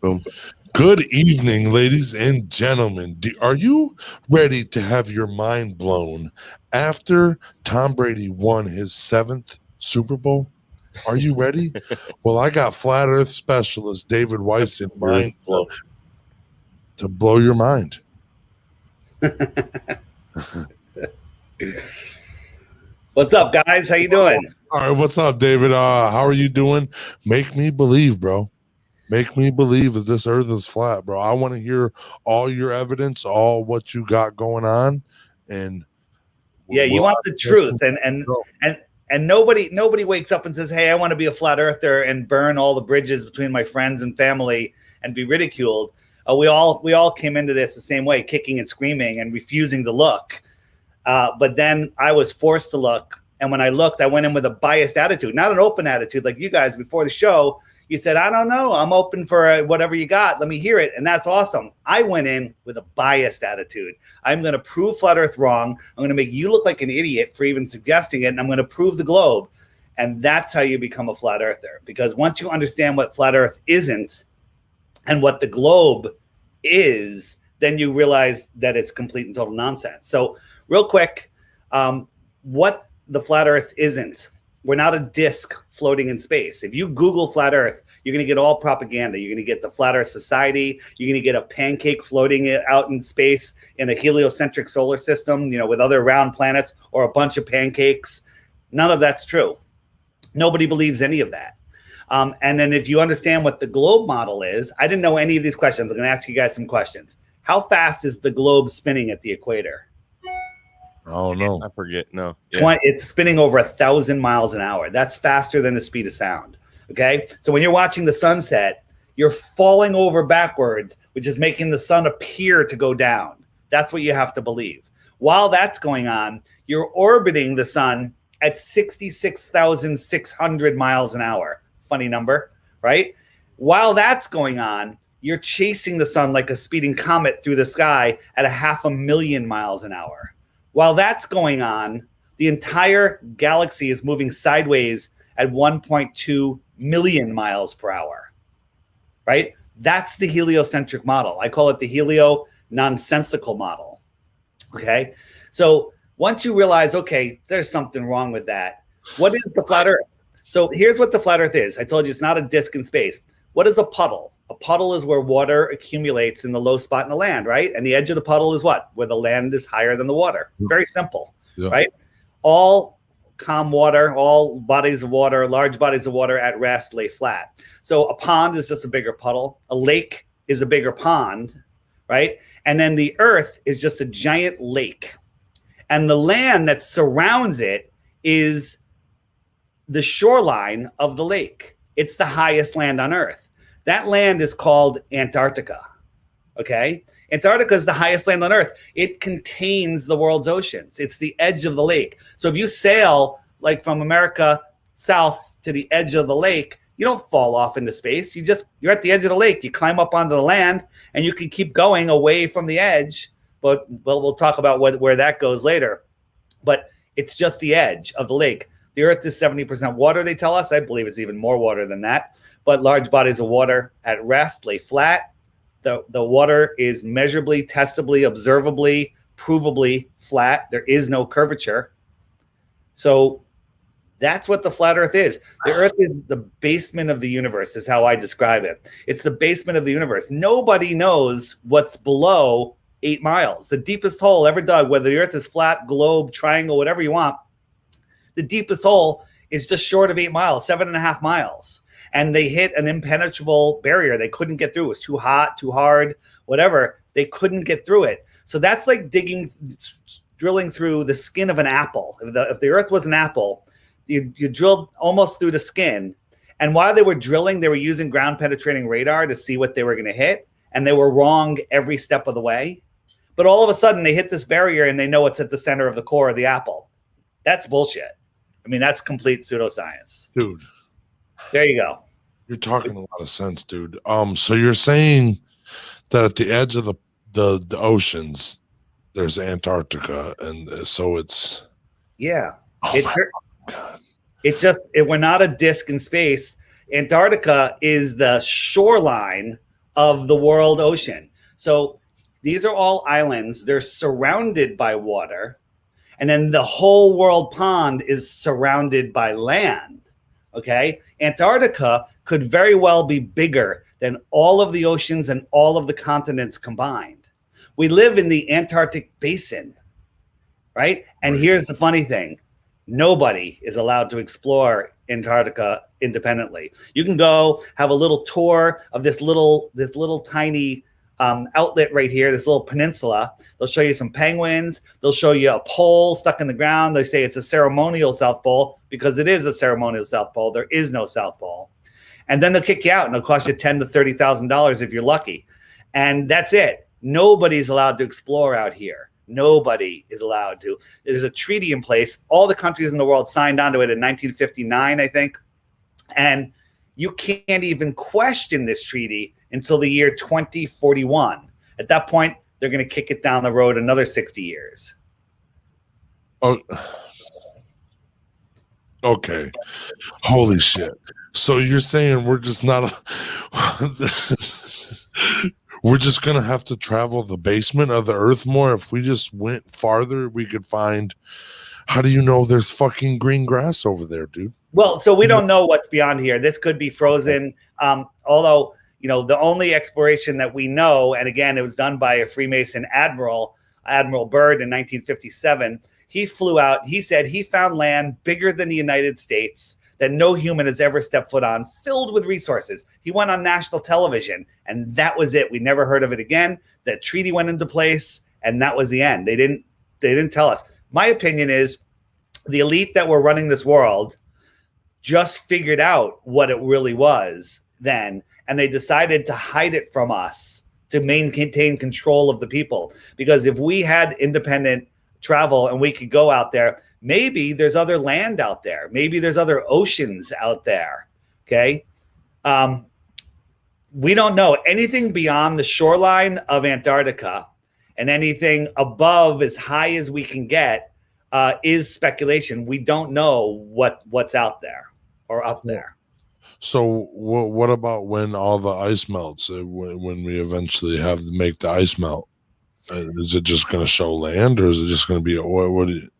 Boom. Good evening, ladies and gentlemen. Are you ready to have your mind blown after Tom Brady won his 7th Super Bowl? Are you ready? Well, I got flat earth specialist David Weiss in mind blown to blow your mind. What's up, guys? How you doing? All right, what's up, David? How are you doing? Make me believe, bro. Make me believe that this earth is flat, bro. I want to hear all your evidence, all what you got going on, and yeah, you want the truth, and nobody wakes up and says, "Hey, I want to be a flat earther and burn all the bridges between my friends and family and be ridiculed." We all came into this the same way, kicking and screaming and refusing to look. But then I was forced to look, and when I looked, I went in with a biased attitude, not an open attitude like you guys before the show. You said, I don't know. I'm open for whatever you got. Let me hear it. And that's awesome. I went in with a biased attitude. I'm going to prove flat earth wrong. I'm going to make you look like an idiot for even suggesting it. And I'm going to prove the globe. And that's how you become a flat earther. Because once you understand what flat earth isn't and what the globe is, then you realize that it's complete and total nonsense. So real quick, what the flat earth isn't. We're not a disc floating in space. If you Google flat earth, you're going to get all propaganda. You're going to get the Flat Earth Society. You're going to get a pancake floating out in space in a heliocentric solar system, with other round planets, or a bunch of pancakes. None of that's true. Nobody believes any of that. And then if you understand what the globe model is, I didn't know any of these questions. I'm going to ask you guys some questions. How fast is the globe spinning at the equator? Oh, no. I forget. No. Yeah. It's spinning over 1,000 miles an hour. That's faster than the speed of sound. Okay. So when you're watching the sunset, you're falling over backwards, which is making the sun appear to go down. That's what you have to believe. While that's going on, you're orbiting the sun at 66,600 miles an hour. Funny number, right? While that's going on, you're chasing the sun like a speeding comet through the sky at 500,000 miles an hour. While that's going on, the entire galaxy is moving sideways at 1.2 million miles per hour, right? That's the heliocentric model. I call it the helio-nonsensical model, okay? So once you realize, okay, there's something wrong with that, what is the flat earth? So here's what the flat earth is. I told you it's not a disk in space. What is a puddle? A puddle is where water accumulates in the low spot in the land, right? And the edge of the puddle is what? Where the land is higher than the water. Very simple, right? All calm water, all bodies of water, large bodies of water at rest lay flat. So a pond is just a bigger puddle. A lake is a bigger pond, right? And then the earth is just a giant lake. And the land that surrounds it is the shoreline of the lake. It's the highest land on earth. That land is called Antarctica, okay? Antarctica is the highest land on Earth. It contains the world's oceans. It's the edge of the lake. So if you sail like from America south to the edge of the lake, you don't fall off into space. You're at the edge of the lake. You climb up onto the land, and you can keep going away from the edge. But we'll talk about where that goes later. But it's just the edge of the lake. The earth is 70% water, they tell us. I believe it's even more water than that. But large bodies of water at rest lay flat. The water is measurably, testably, observably, provably flat. There is no curvature. So that's what the flat earth is. The earth is the basement of the universe, is how I describe it. It's the basement of the universe. Nobody knows what's below 8 miles. The deepest hole ever dug, whether the earth is flat, globe, triangle, whatever you want, the deepest hole is just short of 8 miles, 7.5 miles. And they hit an impenetrable barrier. They couldn't get through. It was too hot, too hard, whatever. They couldn't get through it. So that's like drilling through the skin of an apple. If the earth was an apple, you drilled almost through the skin. And while they were drilling, they were using ground penetrating radar to see what they were going to hit. And they were wrong every step of the way. But all of a sudden, they hit this barrier and they know it's at the center of the core of the apple. That's bullshit. I mean, that's complete pseudoscience. Dude. There you go. You're talking a lot of sense, dude. So you're saying that at the edge of the oceans, there's Antarctica, and so it's we're not a disc in space. Antarctica is the shoreline of the world ocean. So these are all islands. They're surrounded by water. And then the whole world pond is surrounded by land. Okay. Antarctica could very well be bigger than all of the oceans and all of the continents combined. We live in the Antarctic basin, right? And here's the funny thing. Nobody is allowed to explore Antarctica independently. You can go have a little tour of this little tiny outlet right here, this little peninsula. They'll show you some penguins. They'll show you a pole stuck in the ground. They say it's a ceremonial South Pole because it is a ceremonial South Pole. There is no South Pole. And then they'll kick you out and it'll cost you $10,000 to $30,000 if you're lucky. And that's it. Nobody's allowed to explore out here. Nobody is allowed to. There's a treaty in place. All the countries in the world signed onto it in 1959, I think. And you can't even question this treaty until the year 2041. At that point, they're going to kick it down the road another 60 years. Oh, okay. Holy shit. So you're saying we're just not we're just going to have to travel the basement of the earth more? If we just went farther, we could find. How do you know there's fucking green grass over there, dude? Well, so we don't know what's beyond here. This could be frozen. Although, you know, the only exploration that we know, and again, it was done by a Freemason Admiral Byrd in 1957. He flew out. He said he found land bigger than the United States that no human has ever stepped foot on, filled with resources. He went on national television, and that was it. We never heard of it again. The treaty went into place, and that was the end. They didn't tell us. My opinion is the elite that were running this world just figured out what it really was then, and they decided to hide it from us to maintain control of the people. Because if we had independent travel and we could go out there, maybe there's other land out there. Maybe there's other oceans out there. Okay. We don't know anything beyond the shoreline of Antarctica, and anything above as high as we can get is speculation. We don't know what's out there or up there. So what about when all the ice melts? When we eventually have to make the ice melt, is it just going to show land, or is it just going to be what do you?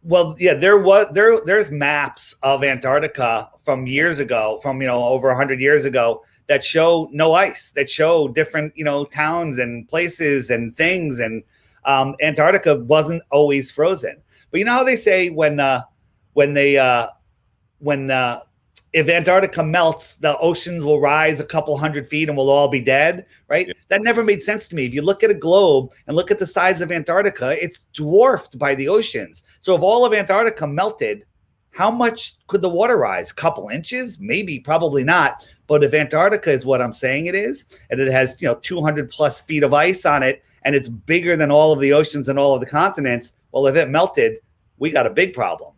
Well, yeah, there's maps of Antarctica from years ago, from over 100 years ago, that show no ice, that show different towns and places and things, and Antarctica wasn't always frozen. But you know how they say if Antarctica melts, the oceans will rise a couple hundred feet and we'll all be dead, right? Yeah. That never made sense to me. If you look at a globe and look at the size of Antarctica, it's dwarfed by the oceans. So if all of Antarctica melted, how much could the water rise? A couple inches? Maybe, probably not. But if Antarctica is what I'm saying it is, and it has 200 plus feet of ice on it, and it's bigger than all of the oceans and all of the continents, well, if it melted, we got a big problem,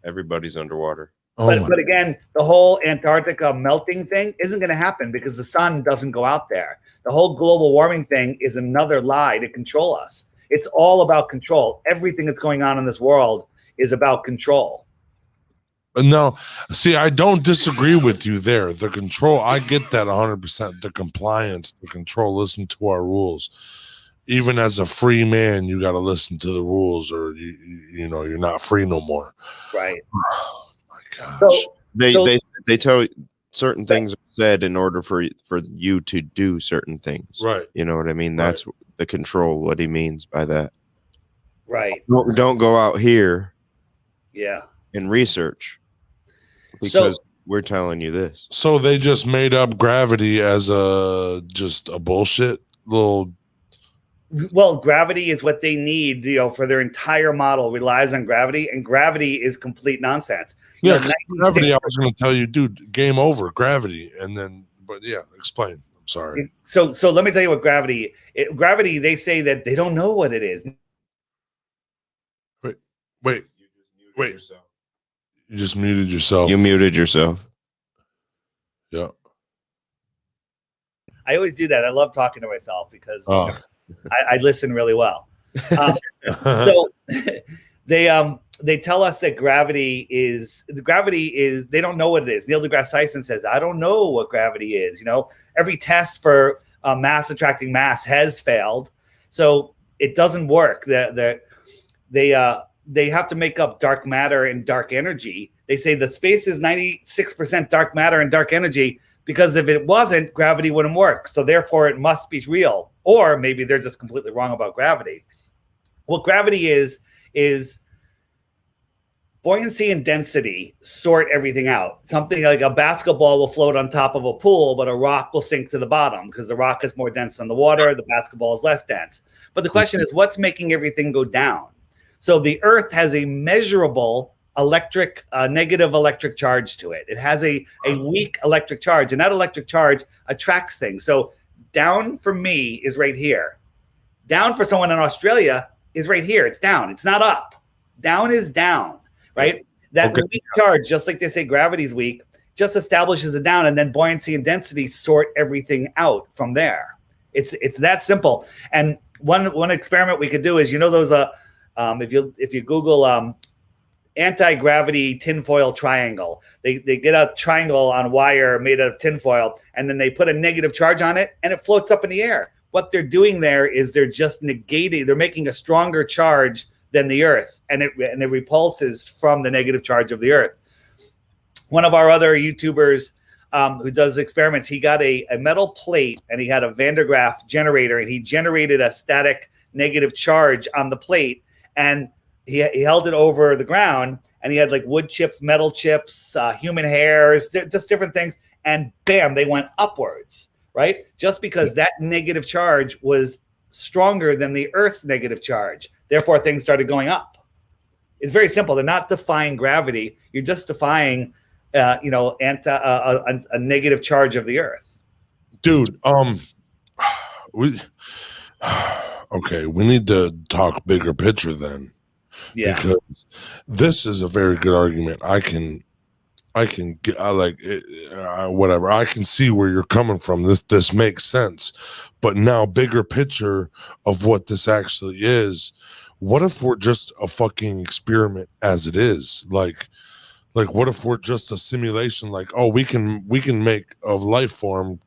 Everybody's underwater. But again, the whole Antarctica melting thing isn't going to happen because the sun doesn't go out there. The whole global warming thing is another lie to control us. It's all about control. Everything that's going on in this world is about control. No, see, I don't disagree with you there. The control, I get that 100%. The compliance, the control, listen to our rules. Even as a free man, you got to listen to the rules, or you're not free no more. Right. Gosh. So they tell you certain things are said in order for you to do certain things. Right. You know what I mean? That's the control, what he means by that. Right. Don't go out here. Yeah. And research. Because we're telling you this. So they just made up gravity as just a bullshit little. Well, gravity is what they need, for their entire model relies on gravity, and gravity is complete nonsense. Yeah, gravity, I was going to tell you, dude, game over, gravity. And then, but yeah, explain. I'm sorry. So let me tell you what gravity, they say that they don't know what it is. Wait. You just muted yourself. You muted yourself. Yeah. I always do that. I love talking to myself because I listen really well. So they tell us that gravity is they don't know what it is. Neil deGrasse Tyson says, I don't know what gravity is. You know, every test for mass attracting mass has failed, so it doesn't work. They have to make up dark matter and dark energy. They say the space is 96% dark matter and dark energy, because if it wasn't, gravity wouldn't work. So therefore it must be real. Or maybe they're just completely wrong about gravity. What gravity is buoyancy and density sort everything out. Something like a basketball will float on top of a pool, but a rock will sink to the bottom because the rock is more dense than the water. The basketball is less dense. But the question is, what's making everything go down? So the Earth has a measurable negative electric charge to it. It has a weak electric charge, and that electric charge attracts things. So down for me is right here. Down for someone in Australia is right here. It's down. It's not up. Down is down, right? That weak charge, just like they say gravity is weak, just establishes a down, and then buoyancy and density sort everything out from there. It's that simple. And one experiment we could do is, you know, those if you Google anti-gravity tinfoil triangle, they get a triangle on wire made out of tinfoil, and then they put a negative charge on it, and it floats up in the air. What they're doing there is they're just negating. They're making a stronger charge than the Earth, and it repulses from the negative charge of the Earth. One of our other YouTubers who does experiments, he got a metal plate, and he had a Van der Graaf generator, and he generated a static negative charge on the plate, and he held it over the ground, and he had like wood chips, metal chips, human hairs, just different things, and bam, they went upwards, right? Just because that negative charge was stronger than the Earth's negative charge. Therefore, things started going up. It's very simple. They're not defying gravity. You're just defying, a negative charge of the Earth. Dude, we need to talk bigger picture then. Yeah. Because this is a very good argument. I can get, whatever. I can see where you're coming from. This makes sense. But now, bigger picture of what this actually is. What if we're just a fucking experiment as it is? Like what if we're just a simulation? Like, oh, we can make a life form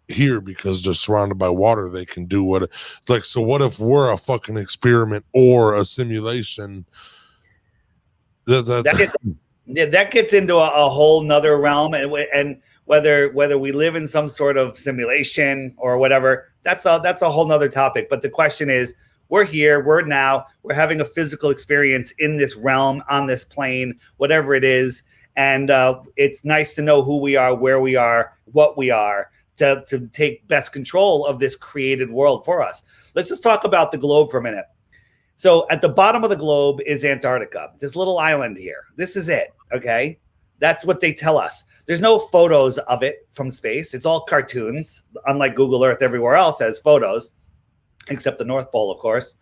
here because they're surrounded by water. They can do what. Like, so what if we're a fucking experiment or a simulation? That gets into a whole nother realm, and whether we live in some sort of simulation or whatever, that's a whole nother topic. But the question is, we're here, we're having a physical experience in this realm, on this plane, whatever it is, and it's nice to know who we are, where we are, what we are, to take best control of this created world for us. Let's just talk about the globe for a minute. So at the bottom of the globe is Antarctica, this little island here. This is it, okay? That's what they tell us. There's no photos of it from space. It's all cartoons, unlike Google Earth everywhere else has photos, except the North Pole, of course.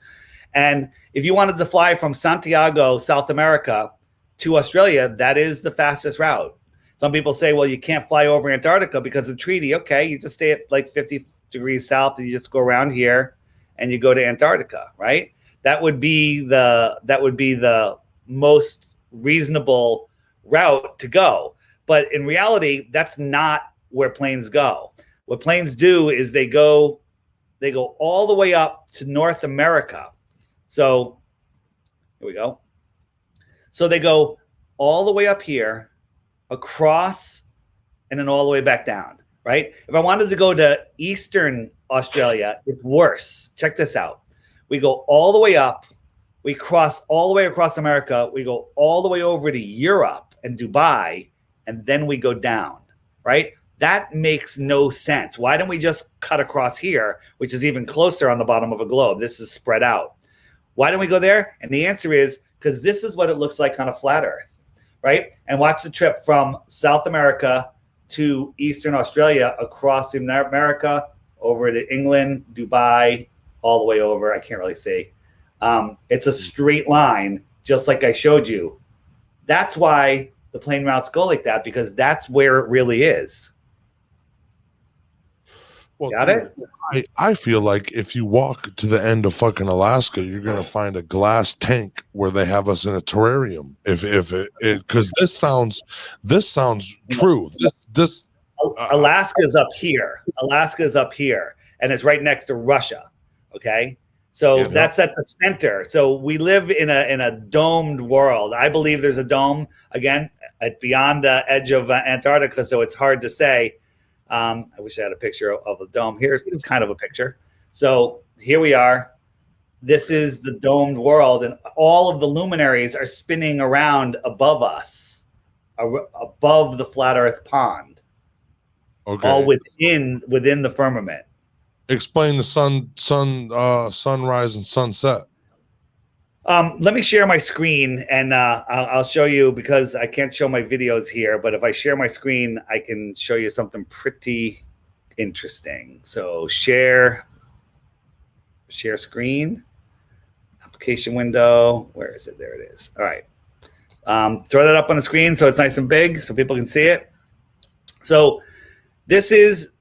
And if you wanted to fly from Santiago, South America, to Australia, that is the fastest route. Some people say, well, you can't fly over Antarctica because of the treaty. Okay, you just stay at like 50 degrees south, and you just go around here, and you go to Antarctica, right? That would be the most reasonable route to go. But in reality, that's not where planes go. What planes do is they go all the way up to North America. So here we go. So they go all the way up here, across, and then all the way back down, right? If I wanted to go to Eastern Australia, it's worse. Check this out. We go all the way up, we cross all the way across America, we go all the way over to Europe and Dubai, and then we go down, right? That makes no sense. Why don't we just cut across here, which is even closer on the bottom of a globe? This is spread out. Why don't we go there? And the answer is because this is what it looks like on a flat Earth, right? And watch the trip from South America to Eastern Australia, across to America, over to England, Dubai, all the way over. I can't really see. It's a straight line, just like I showed you. That's why the plane routes go like that, because that's where it really is. Well, Got dude, it? I feel like if you walk to the end of fucking Alaska, you're gonna find a glass tank where they have us in a terrarium. If it because this sounds true. This Alaska is up here. Alaska is up here, and it's right next to Russia. Okay, so Yep. that's at the center. So we live in a domed world. I believe there's a dome again at beyond the edge of Antarctica, so it's hard to say. I wish I had a picture of a dome. Here's kind of a picture. So here we are. This is the domed world, and all of the luminaries are spinning around above us, above the flat Earth pond, all within the firmament. Explain the sunrise and sunset. Let me share my screen, and I'll show you, because I can't show my videos here, but if I share my screen, I can show you something pretty interesting. So share screen, application window. Where is it? There it is. All right. Throw that up on the screen so it's nice and big so people can see it. So this is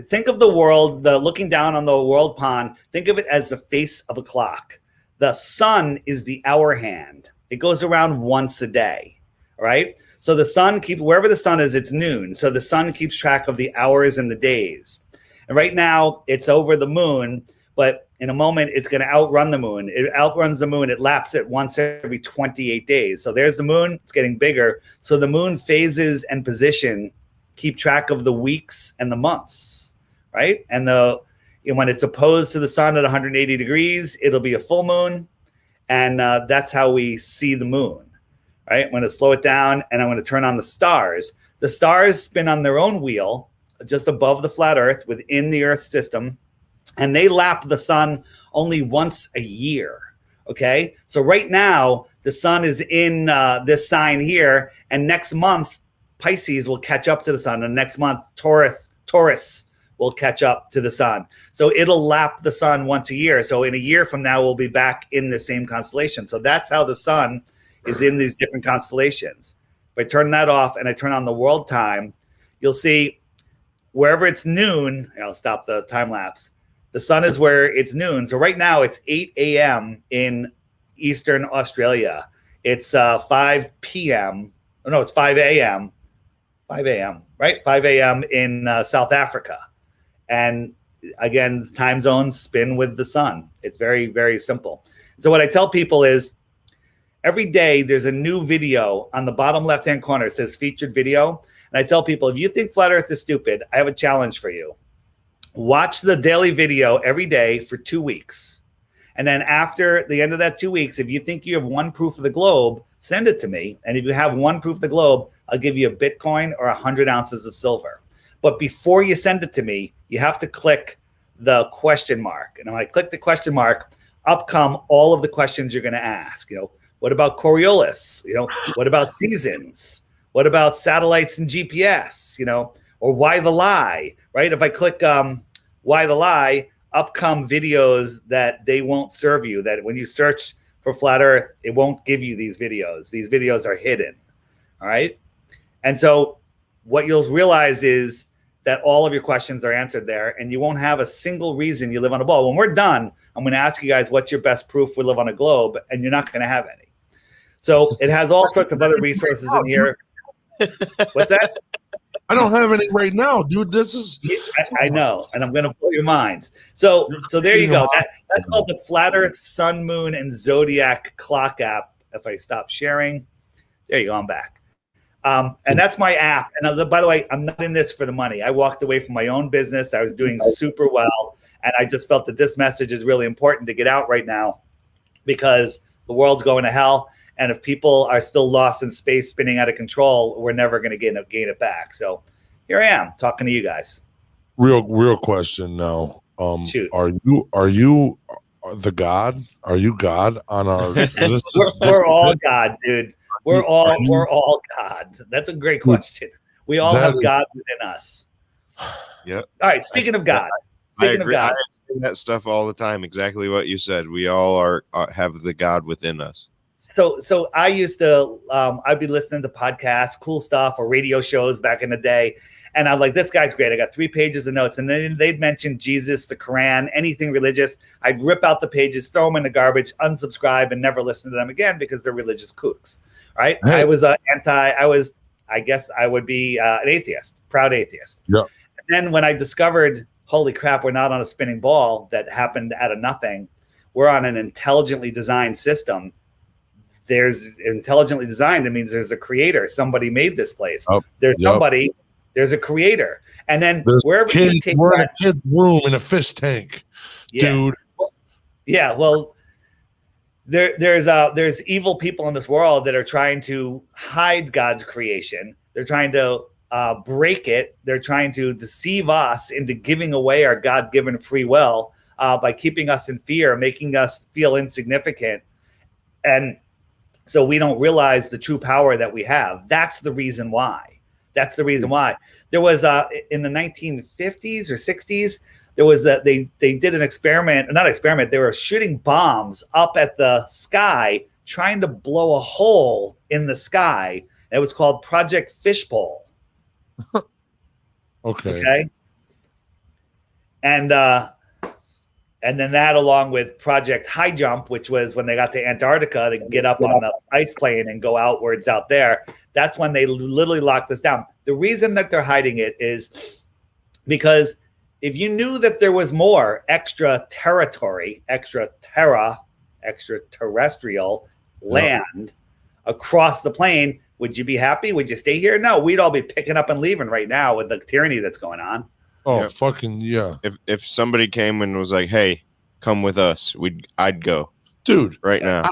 think of the world, looking down on the world pond. Think of it as the face of a clock. The sun is the hour hand. It goes around once a day, all right? So the sun wherever the sun is, it's noon. So the sun keeps track of the hours and the days. And right now it's over the moon, but in a moment it's going to outrun the moon. It outruns the moon. It laps it once every 28 days. So there's the moon. It's getting bigger. So the moon phases and position keep track of the weeks and the months, right? And when it's opposed to the sun at 180 degrees, it'll be a full moon. And that's how we see the moon, right? I'm going to slow it down, and I'm going to turn on the stars. The stars spin on their own wheel just above the flat Earth within the Earth system, and they lap the sun only once a year, okay? So right now, the sun is in this sign here, and next month, Pisces will catch up to the sun, and next month, Taurus will catch up to the sun. So it'll lap the sun once a year. So in a year from now, we'll be back in the same constellation. So that's how the sun is in these different constellations. If I turn that off and I turn on the world time, you'll see wherever it's noon, I'll stop the time lapse. The sun is where it's noon. So right now it's 8 a.m. in Eastern Australia. It's 5 p.m. Oh, no, it's 5 a.m. 5 a.m., right? 5 a.m. in South Africa. And again, time zones spin with the sun. It's very, very simple. So what I tell people is every day there's a new video on the bottom left-hand corner. It says featured video. And I tell people, if you think flat Earth is stupid, I have a challenge for you. Watch the daily video every day for 2 weeks. And then after the end of that 2 weeks, if you think you have one proof of the globe, send it to me. And if you have one proof of the globe, I'll give you a Bitcoin or 100 ounces of silver. But before you send it to me, you have to click the question mark. And when I click the question mark, up come all of the questions you're going to ask. You know, what about Coriolis? You know, what about seasons? What about satellites and GPS? You know, or why the lie, right? If I click why the lie, up come videos that they won't serve you. That when you search for flat Earth, it won't give you these videos. These videos are hidden, all right? And so what you'll realize is that all of your questions are answered there, and you won't have a single reason you live on a ball. When we're done, I'm going to ask you guys what's your best proof we live on a globe, and you're not going to have any. So it has all sorts of other resources in here. What's that? I don't have any right now, dude. This is I know, and I'm going to blow your minds. So there you go. That's called the Flat Earth, Sun, Moon, and Zodiac Clock app. If I stop sharing, there you go. I'm back. And that's my app. And by the way, I'm not in this for the money. I walked away from my own business. I was doing super well. And I just felt that this message is really important to get out right now because the world's going to hell. And if people are still lost in space, spinning out of control, we're never going to gain it back. So here I am talking to you guys. Real question now. Shoot. Are you the God? Are you God on our? We're all God, dude. We're all God. That's a great question. We all have God within us. Yeah. All right. Speaking of God. I agree. I say that stuff all the time. Exactly what you said. We all have the God within us. So I used to I'd be listening to podcasts, cool stuff, or radio shows back in the day, And I'm like, this guy's great. I got 3 pages of notes. And then they'd mention Jesus, the Quran, anything religious. I'd rip out the pages, throw them in the garbage, unsubscribe, and never listen to them again because they're religious kooks. Right? Hey. I guess I would be an atheist, proud atheist. Yeah. And then when I discovered, holy crap, we're not on a spinning ball that happened out of nothing. We're on an intelligently designed system. There's intelligently designed. It means there's a creator. Somebody made this place. Oh, there's somebody. There's a creator. And then wherever you take we're that, in a kid's room in a fish tank, dude. Yeah. Well, there's evil people in this world that are trying to hide God's creation. They're trying to break it. They're trying to deceive us into giving away our God-given free will by keeping us in fear, making us feel insignificant. And so we don't realize the true power that we have. That's the reason why. That's the reason why. There was in the 1950s or 60s, there was they did an experiment, not experiment. They were shooting bombs up at the sky, trying to blow a hole in the sky. It was called Project Fishbowl. Okay. And then that, along with Project High Jump, which was when they got to Antarctica to get up on the ice plane and go outwards out there. That's when they literally locked us down. The reason that they're hiding it is because if you knew that there was more extraterrestrial land across the plane, would you be happy? Would you stay here? No, we'd all be picking up and leaving right now with the tyranny that's going on. Oh, yeah. Fucking yeah. If somebody came and was like, "Hey, come with us," I'd go, dude. Right now.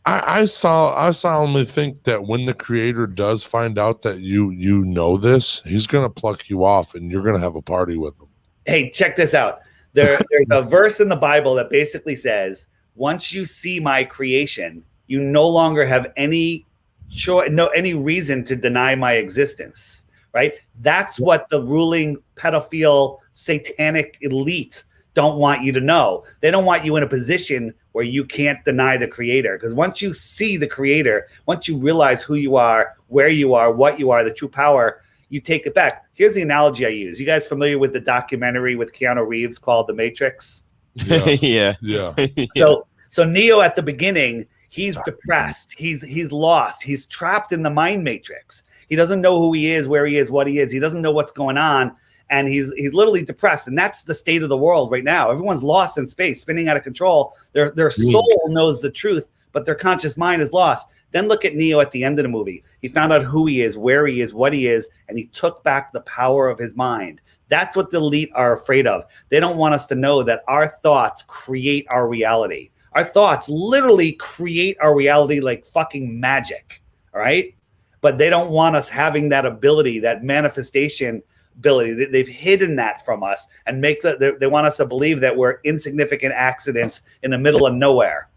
I solemnly think that when the creator does find out that you know this, he's gonna pluck you off and you're gonna have a party with him. Hey, check this out. There's a verse in the Bible that basically says, once you see my creation, you no longer have any reason to deny my existence. Right? That's what the ruling pedophile satanic elite don't want you to know. They don't want you in a position where you can't deny the creator. Because once you see the creator, once you realize who you are, where you are, what you are, the true power, you take it back. Here's the analogy I use. You guys familiar with the documentary with Keanu Reeves called The Matrix? Yeah. So Neo at the beginning, he's depressed. He's lost. He's trapped in the mind matrix. He doesn't know who he is, where he is, what he is. He doesn't know what's going on. And he's literally depressed. And that's the state of the world right now. Everyone's lost in space, spinning out of control. Their soul knows the truth, but their conscious mind is lost. Then look at Neo at the end of the movie. He found out who he is, where he is, what he is, and he took back the power of his mind. That's what the elite are afraid of. They don't want us to know that our thoughts create our reality. Our thoughts literally create our reality like fucking magic. All right? But they don't want us having that ability, that manifestation ability. They've hidden that from us and they want us to believe that we're insignificant accidents in the middle of nowhere.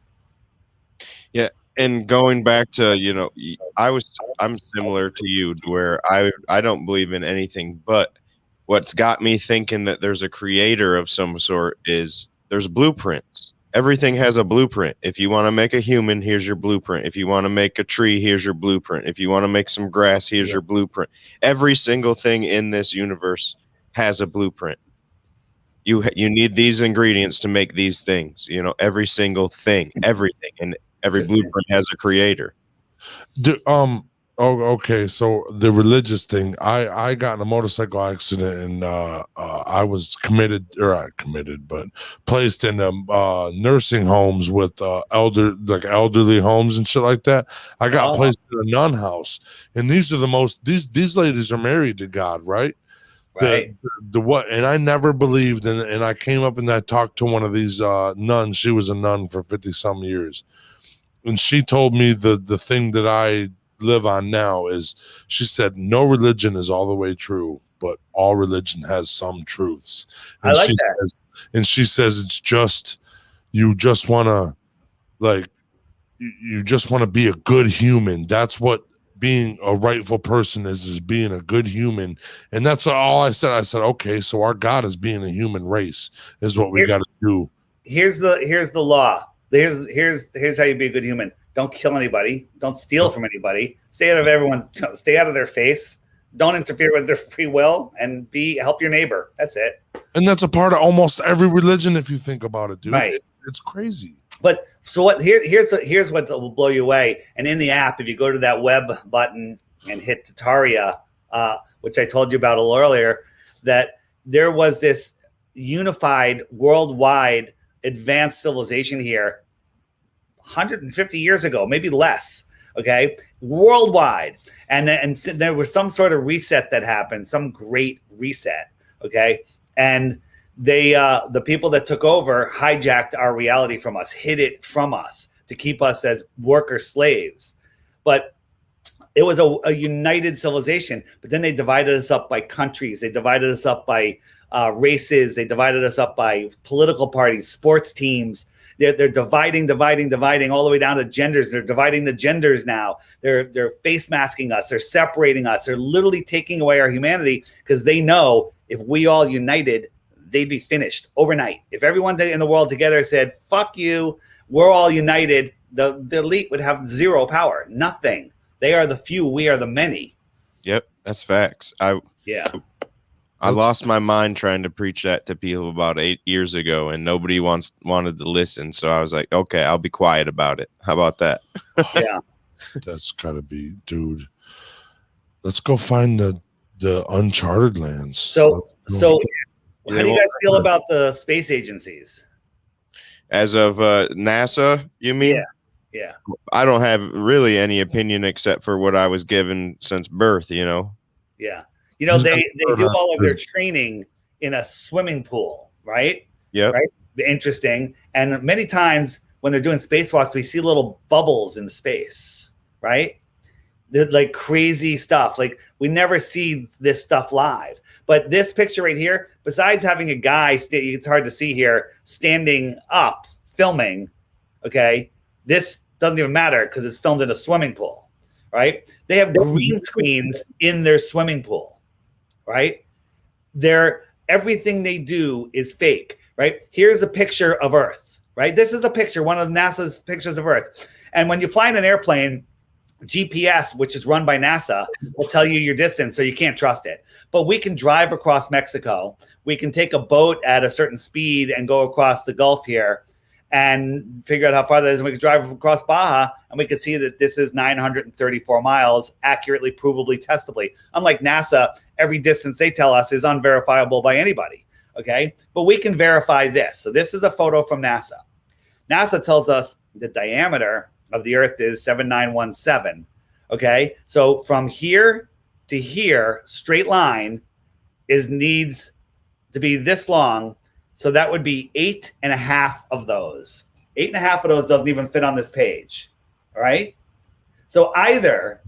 Yeah. And going back to, I'm similar to you where I don't believe in anything, but what's got me thinking that there's a creator of some sort is there's blueprints. Everything has a blueprint. If you want to make a human, here's your blueprint. If you want to make a tree, here's your blueprint. If you want to make some grass, here's your blueprint. Every single thing in this universe has a blueprint. You need these ingredients to make these things. Every single thing, everything, and every blueprint has a creator. Okay. So the religious thing, I got in a motorcycle accident and I was but placed in nursing homes with elderly homes and shit like that. I got placed in a nun house, and these ladies are married to God, right? Right. And I never believed and I came up and I talked to one of these nuns. She was a nun for 50 some years, and she told me the thing that I live on now is, she said, no religion is all the way true, but all religion has some truths. And I like that. She says it's just, you just want to be a good human. That's what being a rightful person is being a good human. And that's all I said. I said, okay, so our God is being a human race is what we got to do. Here's the law. Here's how you be a good human. Don't kill anybody. Don't steal from anybody. Stay out of everyone. Stay out of their face. don't interfere with their free will, and help your neighbor. That's it. And that's a part of almost every religion, if you think about it, dude. Right. It's crazy. But so what? Here's what will blow you away. And in the app, if you go to that web button and hit Tataria, which I told you about a little earlier, that there was this unified, worldwide, advanced civilization here 150 years ago, maybe less. Okay, worldwide, and there was some sort of reset that happened, some great reset. Okay, and they the people that took over hijacked our reality from us, hid it from us to keep us as worker slaves. But it was a united civilization. But then they divided us up by countries. They divided us up by races. They divided us up by political parties, sports teams. They're dividing all the way down to genders. They're dividing the genders now. They're face masking us. They're separating us. They're literally taking away our humanity because they know if we all united, they'd be finished overnight. If everyone in the world together said, fuck you, we're all united, the elite would have zero power, nothing. They are the few, we are the many. Yep, that's facts. I lost my mind trying to preach that to people about 8 years ago, and nobody wanted to listen. So I was like, okay, I'll be quiet about it. How about that? Yeah. That's gotta be, dude. Let's go find the uncharted lands. So how do you guys feel about the space agencies? As of NASA, you mean? Yeah. I don't have really any opinion except for what I was given since birth, you know? Yeah. You know, they do all of their training in a swimming pool, right? Yeah. Right. Interesting. And many times when they're doing spacewalks, we see little bubbles in space, right? They're like crazy stuff. Like we never see this stuff live. But this picture right here, besides having a guy, it's hard to see here, standing up, filming, okay? This doesn't even matter because it's filmed in a swimming pool, right? They have green screens in their swimming pool. Right? Everything they do is fake, right? Here's a picture of Earth, right? This is a picture, one of NASA's pictures of Earth. And when you fly in an airplane, GPS, which is run by NASA, will tell you your distance, so you can't trust it. But we can drive across Mexico. We can take a boat at a certain speed and go across the Gulf here and figure out how far that is. And we could drive across Baja, and we could see that this is 934 miles, accurately, provably, testably. Unlike NASA, every distance they tell us is unverifiable by anybody, okay? But we can verify this. So this is a photo from NASA. NASA tells us the diameter of the Earth is 7917, okay? So from here to here, straight line, needs to be this long. So that would be 8.5 of those. 8.5 of those doesn't even fit on this page. All right. So either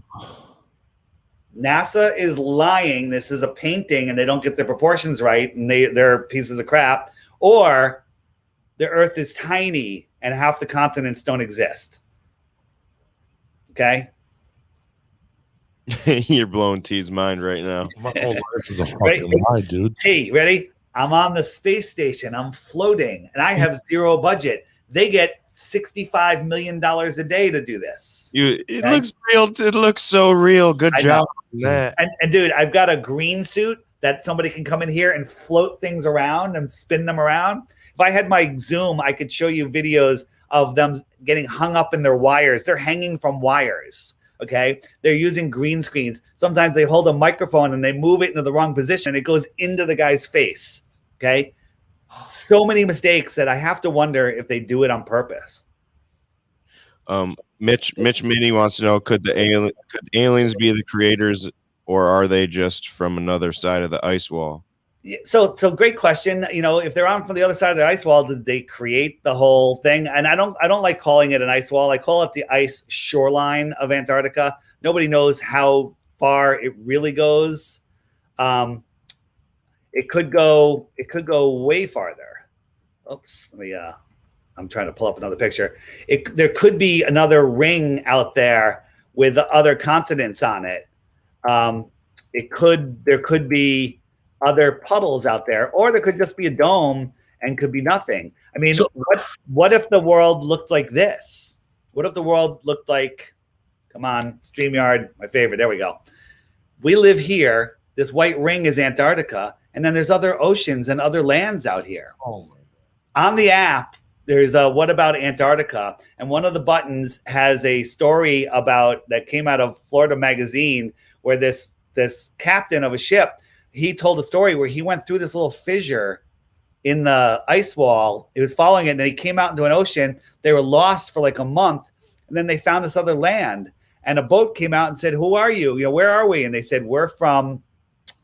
NASA is lying, this is a painting, and they don't get their proportions right, and they're pieces of crap, or the Earth is tiny and half the continents don't exist. Okay. You're blowing T's mind right now. My whole life is a fucking lie, dude. T, ready? I'm on the space station. I'm floating, and I have zero budget. They get $65 million a day to do this. It looks real. It looks so real. Good job on that. And dude, I've got a green suit that somebody can come in here and float things around and spin them around. If I had my Zoom, I could show you videos of them getting hung up in their wires. They're hanging from wires. Okay, they're using green screens. Sometimes they hold a microphone and they move it into the wrong position and it goes into the guy's face. Okay, so many mistakes that I have to wonder if they do it on purpose. Mitch Mini wants to know: could aliens be the creators, or are they just from another side of the ice wall? So great question. You know, if they're on from the other side of the ice wall, did they create the whole thing? And I don't like calling it an ice wall. I call it the ice shoreline of Antarctica. Nobody knows how far it really goes. It could go way farther. Oops, let me I'm trying to pull up another picture. There could be another ring out there with other continents on it. There could be other puddles out there, or there could just be a dome and could be nothing. I mean, what if the world looked like this? What if the world looked like, come on, StreamYard, my favorite, there we go. We live here. This white ring is Antarctica, and then there's other oceans and other lands out here. Oh my. On the app, there's a What About Antarctica? And one of the buttons has a story about that came out of Florida Magazine, where this captain of a ship, he told a story where he went through this little fissure in the ice wall. He was following it, and he came out into an ocean. They were lost for like a month, and then they found this other land. And a boat came out and said, "Who are you? You know, where are we?" And they said, "We're from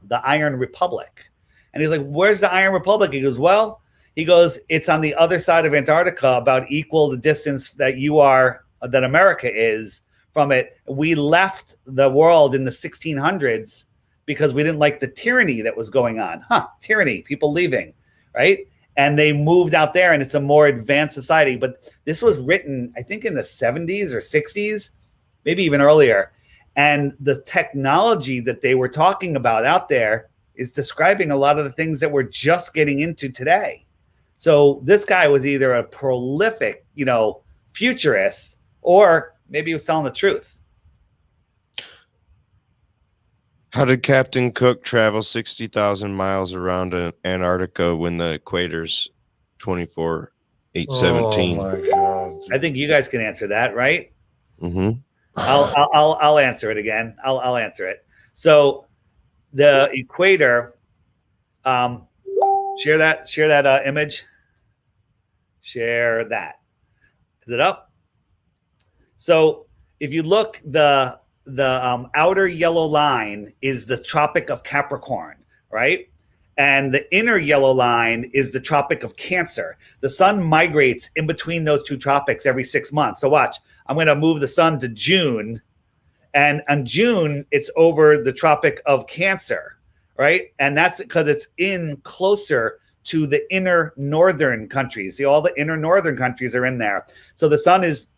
the Iron Republic." And he's like, "Where's the Iron Republic?" He goes, "Well," he goes, "it's on the other side of Antarctica, about equal the distance that you are, that America is from it. We left the world in the 1600s because we didn't like the tyranny that was going on." Tyranny, people leaving, right? And they moved out there, and it's a more advanced society. But this was written, I think, in the 70s or 60s, maybe even earlier. And the technology that they were talking about out there is describing a lot of the things that we're just getting into today. So this guy was either a prolific, futurist, or maybe he was telling the truth. How did Captain Cook travel 60,000 miles around Antarctica when the equator's 24,817? Oh my God. I think you guys can answer that, right? Mm-hmm. I'll answer it again. I'll answer it. So the equator, share that image. Share that. Is it up? So if you look, the outer yellow line is the Tropic of Capricorn, right? And the inner yellow line is the Tropic of Cancer. The sun migrates in between those two tropics every 6 months. So watch, I'm going to move the sun to June. And on June, it's over the Tropic of Cancer, right? And that's because it's in closer to the inner northern countries. See, all the inner northern countries are in there. So the sun is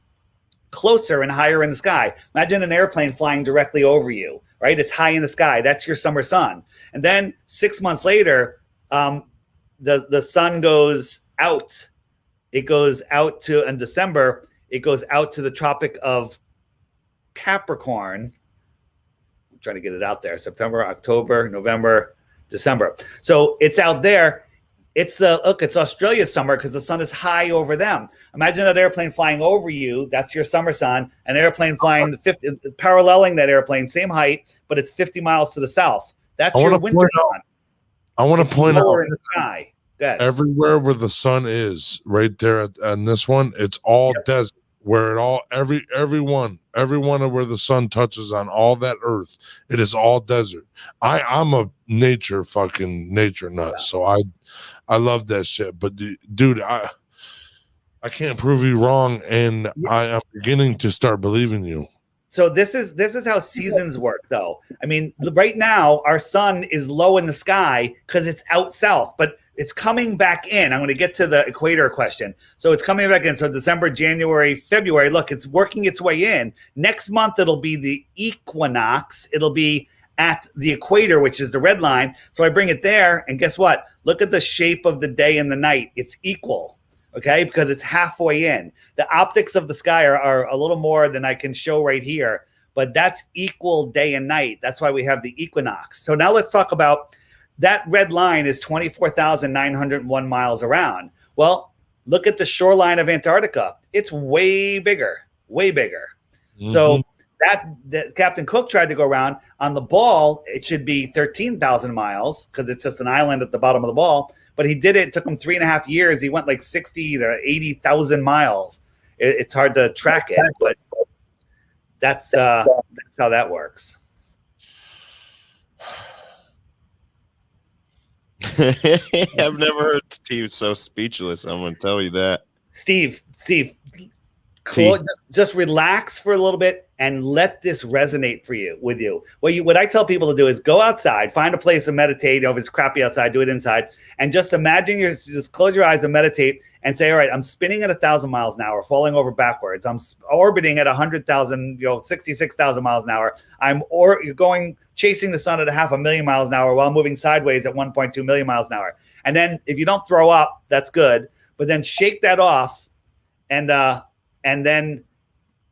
closer and higher in the sky. Imagine an airplane flying directly over you, right? It's high in the sky. That's your summer sun. And then 6 months later, the sun goes out. It goes out to, in December, it goes out to the Tropic of Capricorn. I'm trying to get it out there. September, October, November, December. So it's out there. It's Australia's summer because the sun is high over them. Imagine an airplane flying over you. That's your summer sun. An airplane flying paralleling that airplane, same height, but it's 50 miles to the south. That's your winter sun. I want to point out in the sky. Everywhere where the sun is, right there on this one, it's all desert. Where it all every one of where the sun touches on all that earth, it is all desert. I'm a nature nut, so I love that shit. But dude, I can't prove you wrong, and I am beginning to start believing you. So this is how seasons work, though. I mean, right now our sun is low in the sky because it's out south, but it's coming back in. I'm going to get to the equator question. So it's coming back in. So December, January, February. Look, it's working its way in. Next month it'll be the equinox. It'll be at the equator, which is the red line. So I bring it there, and guess what? Look at the shape of the day and the night. It's equal. Okay, because it's halfway in. The optics of the sky are a little more than I can show right here, but that's equal day and night. That's why we have the equinox. So now let's talk about that red line is 24,901 miles around. Well, look at the shoreline of Antarctica. It's way bigger, way bigger. Mm-hmm. So that Captain Cook tried to go around on the ball. It should be 13,000 miles because it's just an island at the bottom of the ball. But he did it. It took him 3.5 years. He went like 60 to 80,000 miles. It's hard to track it, but that's how that works. I've never heard Steve so speechless. I'm going to tell you that. Steve, just relax for a little bit and let this resonate with you. What I tell people to do is go outside, find a place to meditate. If it's crappy outside, do it inside, and just imagine just close your eyes and meditate and say, all right, I'm spinning at 1,000 miles an hour, falling over backwards. I'm orbiting at 100,000, 66,000 miles an hour. You're chasing the sun at 500,000 miles an hour while moving sideways at 1.2 million miles an hour. And then if you don't throw up, that's good. But then shake that off, and then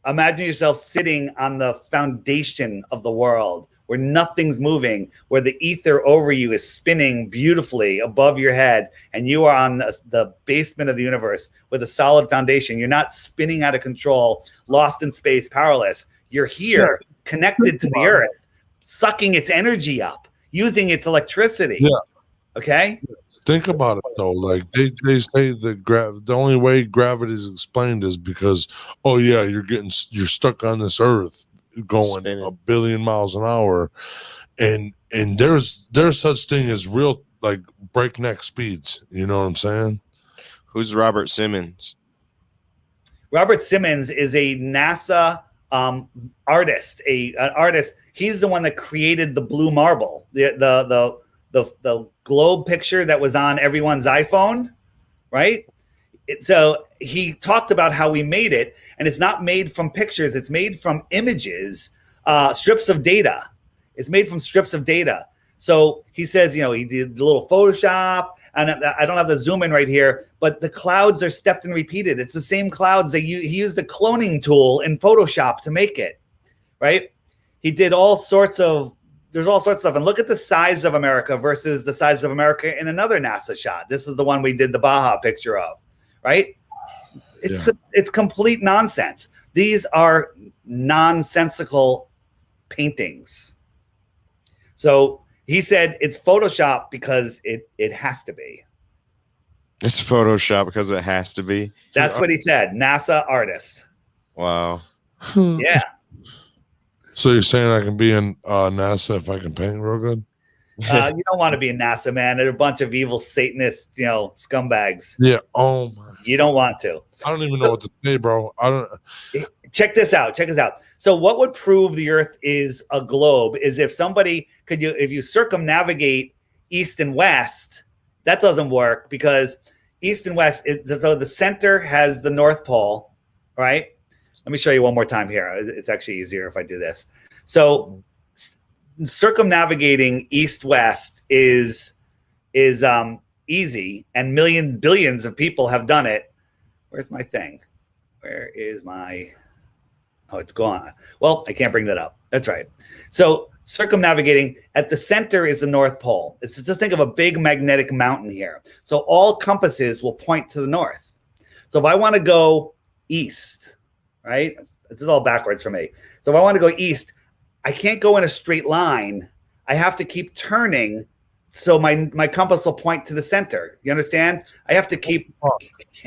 imagine yourself sitting on the foundation of the world where nothing's moving, where the ether over you is spinning beautifully above your head, and you are on the basement of the universe with a solid foundation. You're not spinning out of control, lost in space, powerless. You're here, connected to the earth, sucking its energy up, using its electricity. Yeah. Okay? Think about it though. Like they say the only way gravity is explained is because, oh yeah, you're stuck on this earth going Spinning. 1 billion miles an hour, and there's such thing as real like breakneck speeds. You know what I'm saying? Who's Robert Simmons? Robert Simmons is a NASA artist, an artist. He's the one that created the blue marble, the globe picture that was on everyone's iPhone, right? So he talked about how we made it, and it's not made from pictures. It's made from images, strips of data. It's made from strips of data. So he says, you know, he did a little Photoshop, and I don't have the zoom in right here, but the clouds are stepped and repeated. It's the same clouds that he used the cloning tool in Photoshop to make it, right? He did all sorts of, there's all sorts of stuff. And look at the size of America versus the size of America in another NASA shot. This is the one we did the Baja picture of, right? It's complete nonsense. These are nonsensical paintings. So he said it's Photoshop because it has to be. It's Photoshop because it has to be. That's what he said. NASA artist. Wow. Yeah. So you're saying I can be in NASA if I can paint real good? You don't want to be in NASA, man. They're a bunch of evil Satanist, you know, scumbags. Yeah. Oh my. You don't want to. I don't even know what to say, bro. I don't. Check this out. Check this out. So what would prove the Earth is a globe is if somebody if you circumnavigate east and west. That doesn't work because east and west. So the center has the North Pole, right? Let me show you one more time here. It's actually easier if I do this. So circumnavigating east-west is easy, and billions of people have done it. Where's my thing? Where is my? Oh, it's gone. Well, I can't bring that up. That's right. So circumnavigating at the center is the North Pole. It's just think of a big magnetic mountain here. So all compasses will point to the north. So if I want to go east, right? This is all backwards for me. So if I want to go east, I can't go in a straight line. I have to keep turning so my compass will point to the center. You understand? I have to keep.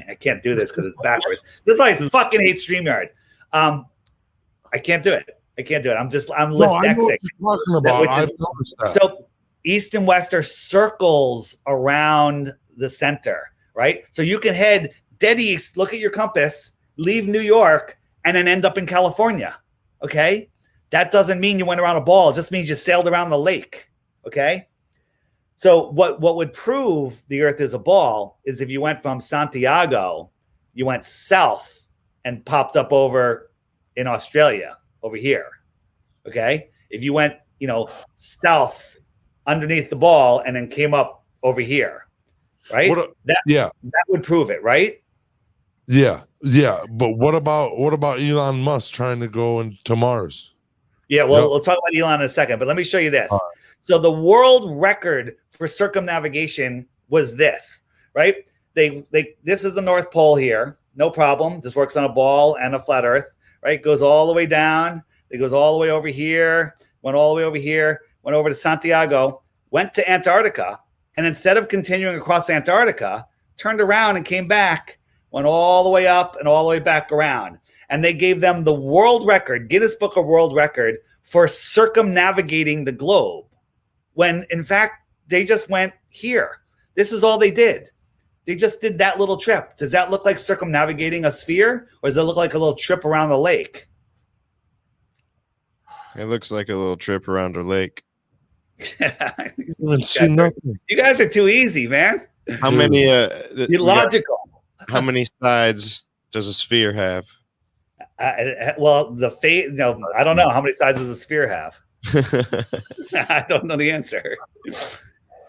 I can't do this because it's backwards. This is why I fucking hate StreamYard. I can't do it. I can't do it. I'm list Xing. Talking about. I've noticed that. So east and west are circles around the center, right? So you can head dead east, look at your compass, leave New York, and then end up in California. Okay? That doesn't mean you went around a ball. It just means you sailed around the lake. Okay? So what would prove the Earth is a ball is if you went from Santiago, you went south and popped up over in Australia, over here. Okay? If you went, south underneath the ball and then came up over here, right? That would prove it, right? Yeah. But what about Elon Musk trying to go into Mars? Yeah, well, we'll talk about Elon in a second, but let me show you this. So the world record for circumnavigation was this, right? This is the North Pole here. No problem. This works on a ball and a flat Earth, right? Goes all the way down. It goes all the way over here, went all the way over here, went over to Santiago, went to Antarctica, and instead of continuing across Antarctica, turned around and came back, went all the way up and all the way back around. And they gave them the world record, Guinness Book of World Record, for circumnavigating the globe. When, in fact, they just went here. This is all they did. They just did that little trip. Does that look like circumnavigating a sphere? Or does it look like a little trip around the lake? It looks like a little trip around a lake. You guys are too easy, man. How many? You're logical. How many sides does a sphere have? Well, I don't know. How many sides does a sphere have? I don't know the answer.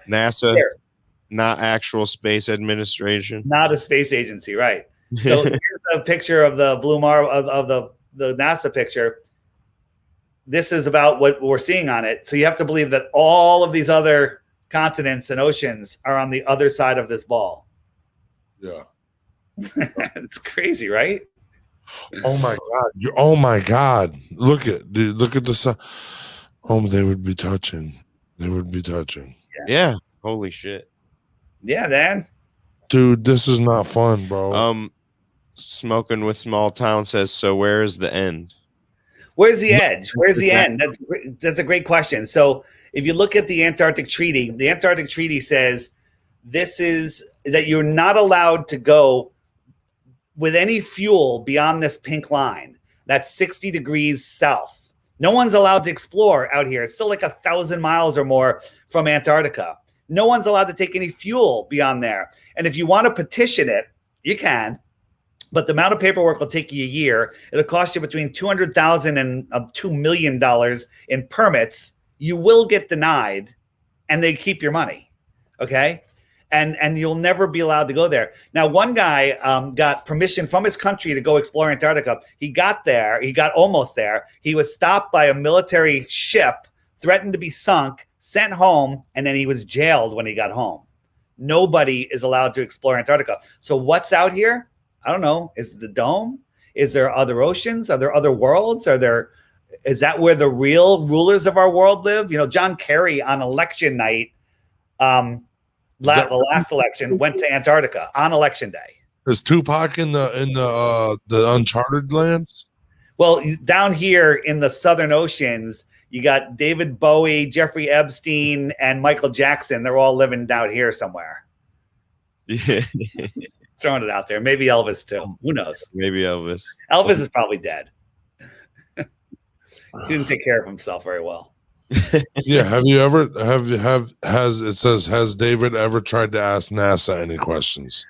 NASA, not actual space administration. Not a space agency, right? So here's a picture of the blue marble of the NASA picture. this is about what we're seeing on it. So you have to believe that all of these other continents and oceans are on the other side of this ball. Yeah. It's crazy, right? Oh my god! Oh my god! Look at the sun. Oh, they would be touching. They would be touching. Yeah. Holy shit. Yeah, man. Dude, this is not fun, bro. Smoking with Small Town says, so where is the end? Where's the edge? Where's the end? That's a great question. So if you look at the Antarctic Treaty says this is that you're not allowed to go with any fuel beyond this pink line. That's 60 degrees south. No one's allowed to explore out here. It's still like 1,000 miles or more from Antarctica. No one's allowed to take any fuel beyond there. And if you want to petition it, you can. But the amount of paperwork will take you a year. It'll cost you between $200,000 and $2 million in permits. You will get denied, and they keep your money. Okay, and you'll never be allowed to go there. Now, one guy got permission from his country to go explore Antarctica. He got there. He got almost there. He was stopped by a military ship, threatened to be sunk, sent home, and then he was jailed when he got home. Nobody is allowed to explore Antarctica. So what's out here? I don't know. Is it the dome? Is there other oceans? Are there other worlds? Is that where the real rulers of our world live? You know, John Kerry on election night, the last election, went to Antarctica on election day. Is Tupac in the uncharted lands? Well, down here in the southern oceans, you got David Bowie, Jeffrey Epstein, and Michael Jackson. They're all living down here somewhere. Yeah. Throwing it out there. Maybe Elvis too. Who knows? Maybe Elvis. Elvis is probably dead. He didn't take care of himself very well. Yeah. Have you ever has David ever tried to ask NASA any questions?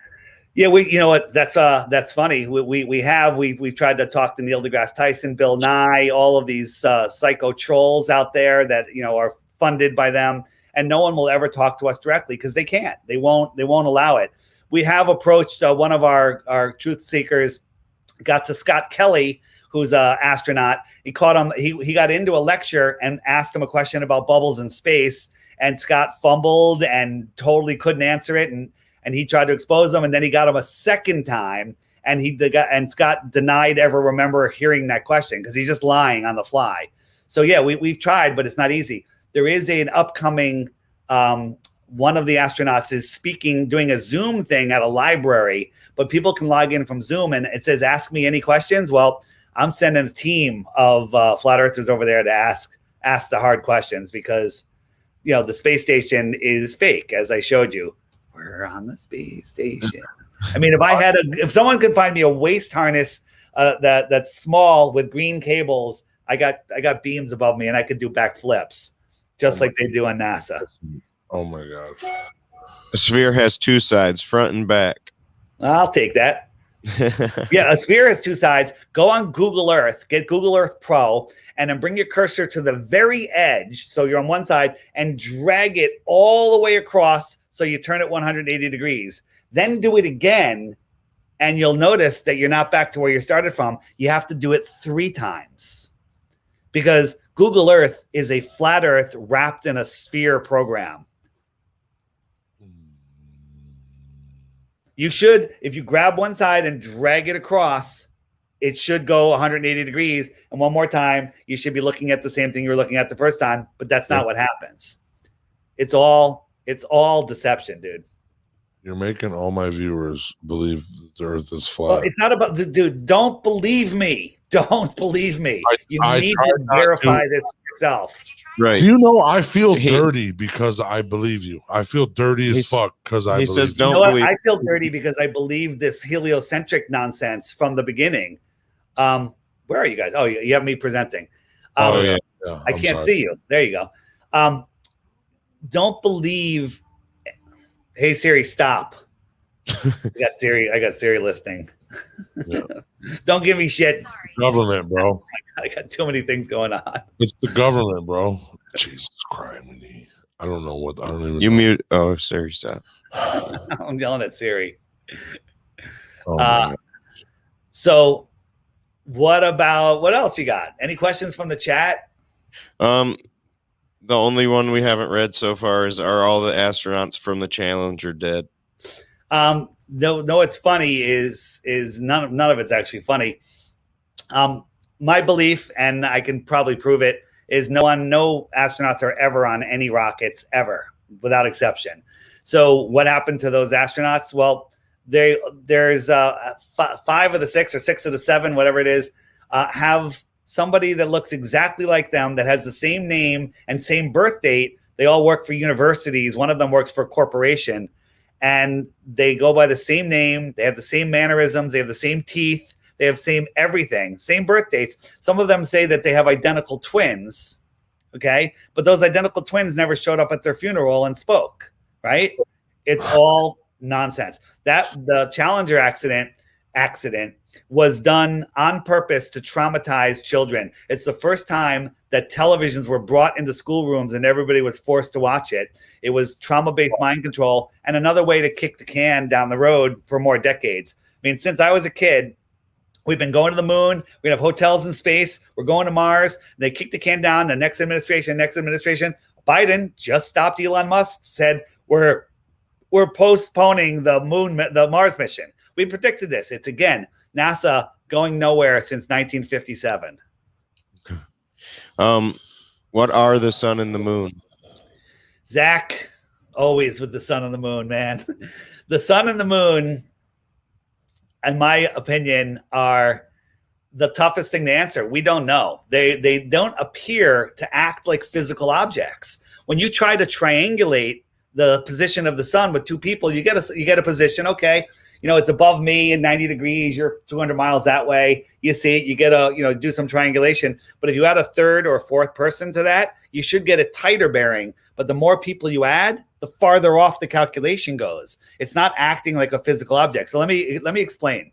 Yeah, you know what? That's funny. We've tried to talk to Neil deGrasse Tyson, Bill Nye, all of these psycho trolls out there that are funded by them, and no one will ever talk to us directly because they can't. They won't allow it. We have approached one of our truth seekers, got to Scott Kelly, who's an astronaut. He caught him. He got into a lecture and asked him a question about bubbles in space, and Scott fumbled and totally couldn't answer it. And he tried to expose him, and then he got him a second time, and Scott denied ever remember hearing that question because he's just lying on the fly. So yeah, we've tried, but it's not easy. There is an upcoming. One of the astronauts is doing a Zoom thing at a library, but people can log in from Zoom, and it says, ask me any questions. Well, I'm sending a team of flat earthers over there to ask the hard questions because, the space station is fake, as I showed you. We're on the space station. I mean, if someone could find me a waist harness that's small with green cables, I got beams above me and I could do backflips just like they do on NASA. Oh my God. A sphere has two sides, front and back. I'll take that. Yeah, a sphere has two sides. Go on Google Earth, get Google Earth Pro, and then bring your cursor to the very edge. So you're on one side and drag it all the way across. So you turn it 180 degrees. Then do it again. And you'll notice that you're not back to where you started from. You have to do it 3 times because Google Earth is a flat Earth wrapped in a sphere program. You should, if you grab one side and drag it across, it should go 180 degrees. And one more time, you should be looking at the same thing you were looking at the first time, but that's not what happens. It's all deception, dude. You're making all my viewers believe the Earth is flat. Well, it's not about, dude, don't believe me. Don't believe me. You need to verify this yourself. Right. I feel dirty because I believe you. I feel dirty as fuck because I believe you. He says, don't believe. I feel dirty because I believe this heliocentric nonsense from the beginning. Where are you guys? Oh, you have me presenting. Yeah. I can't see you. There you go. Don't believe. Hey Siri, stop. I got Siri listening. Yeah. Don't give me shit. Sorry. Government, bro. I got too many things going on. It's the government, bro. Jesus Christ. I don't even You know. mute. Oh, Siri, stop. I'm yelling at Siri. Oh, so what else you got? Any questions from the chat? Um, the only one we haven't read so far is Are All the Astronauts from the Challenger Dead? No, what's funny is none of it's actually funny. My belief, and I can probably prove it, is no astronauts are ever on any rockets ever, without exception. So what happened to those astronauts? Well, there's 5 of the 6 or 6 of the 7, whatever it is, have somebody that looks exactly like them, that has the same name and same birth date. They all work for universities. One of them works for a corporation, and they go by the same name. They have the same mannerisms. They have the same teeth. They have same everything, same birth dates. Some of them say that they have identical twins, okay? But those identical twins never showed up at their funeral and spoke, right? It's all nonsense. That the Challenger accident was done on purpose to traumatize children. It's the first time that televisions were brought into schoolrooms and everybody was forced to watch it. It was trauma-based mind control and another way to kick the can down the road for more decades. I mean, since I was a kid, we've been going to the moon. We have hotels in space. We're going to Mars. They kicked the can down. The next administration. Biden just stopped Elon Musk, said we're postponing the Mars mission. We predicted this. It's again NASA going nowhere since 1957. What are the sun and the moon? Zach, always with the sun and the moon, man. The sun and the moon, in my opinion, are the toughest thing to answer. We don't know. They don't appear to act like physical objects. When you try to triangulate the position of the sun with 2 people, you get a position. Okay, it's above me and 90 degrees. You're 200 miles that way. You see it. You get do some triangulation. But if you add a third or a fourth person to that, you should get a tighter bearing. But the more people you add, the farther off the calculation goes. It's not acting like a physical object. So let me explain.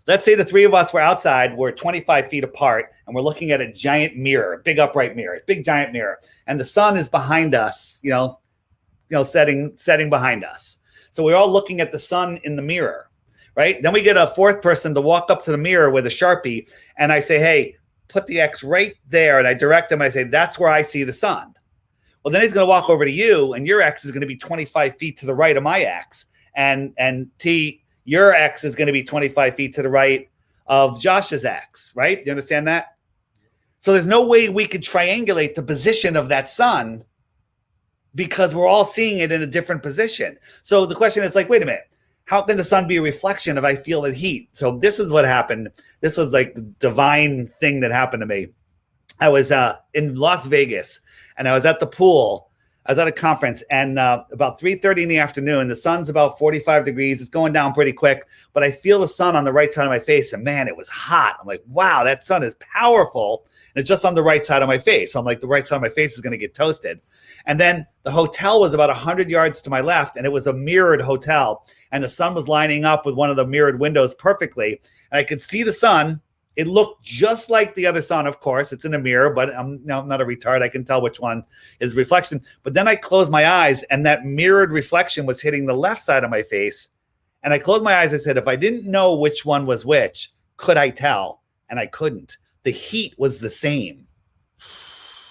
Let's say the 3 of us were outside, we're 25 feet apart, and we're looking at a giant mirror, a big upright mirror, a big giant mirror, and the sun is behind us, setting behind us. So we're all looking at the sun in the mirror, right? Then we get a fourth person to walk up to the mirror with a Sharpie, and I say, hey, put the X right there, and I direct him, and I say, that's where I see the sun. Well, then he's going to walk over to you, and your X is going to be 25 feet to the right of my X, and your X is going to be 25 feet to the right of Josh's X, right? Do you understand that? So there's no way we could triangulate the position of that sun because we're all seeing it in a different position. So the question is like, wait a minute, how can the sun be a reflection if I feel the heat? So this is what happened. This was like the divine thing that happened to me. I was in Las Vegas, and I was at the pool. I was at a conference, and about 3:30 in the afternoon, the sun's about 45 degrees. It's going down pretty quick, but I feel the sun on the right side of my face, and man, it was hot. I'm like, wow, that sun is powerful, and it's just on the right side of my face. So I'm like, the right side of my face is going to get toasted. And then the hotel was about 100 yards to my left, and it was a mirrored hotel, and the sun was lining up with one of the mirrored windows perfectly, and I could see the sun. It looked just like the other sun, of course. It's in a mirror, but I'm not a retard. I can tell which one is reflection. But then I closed my eyes, and that mirrored reflection was hitting the left side of my face. And I closed my eyes and said, if I didn't know which one was which, could I tell? And I couldn't. The heat was the same.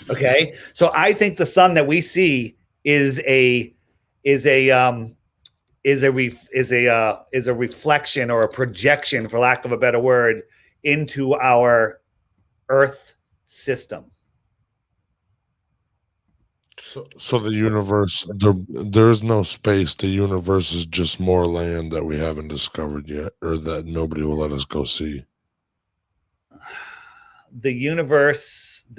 Okay? So I think the sun that we see is a reflection or a projection, for lack of a better word, into our Earth system. So the universe, there's no space. The universe is just more land that we haven't discovered yet, or that nobody will let us go see. The universe, if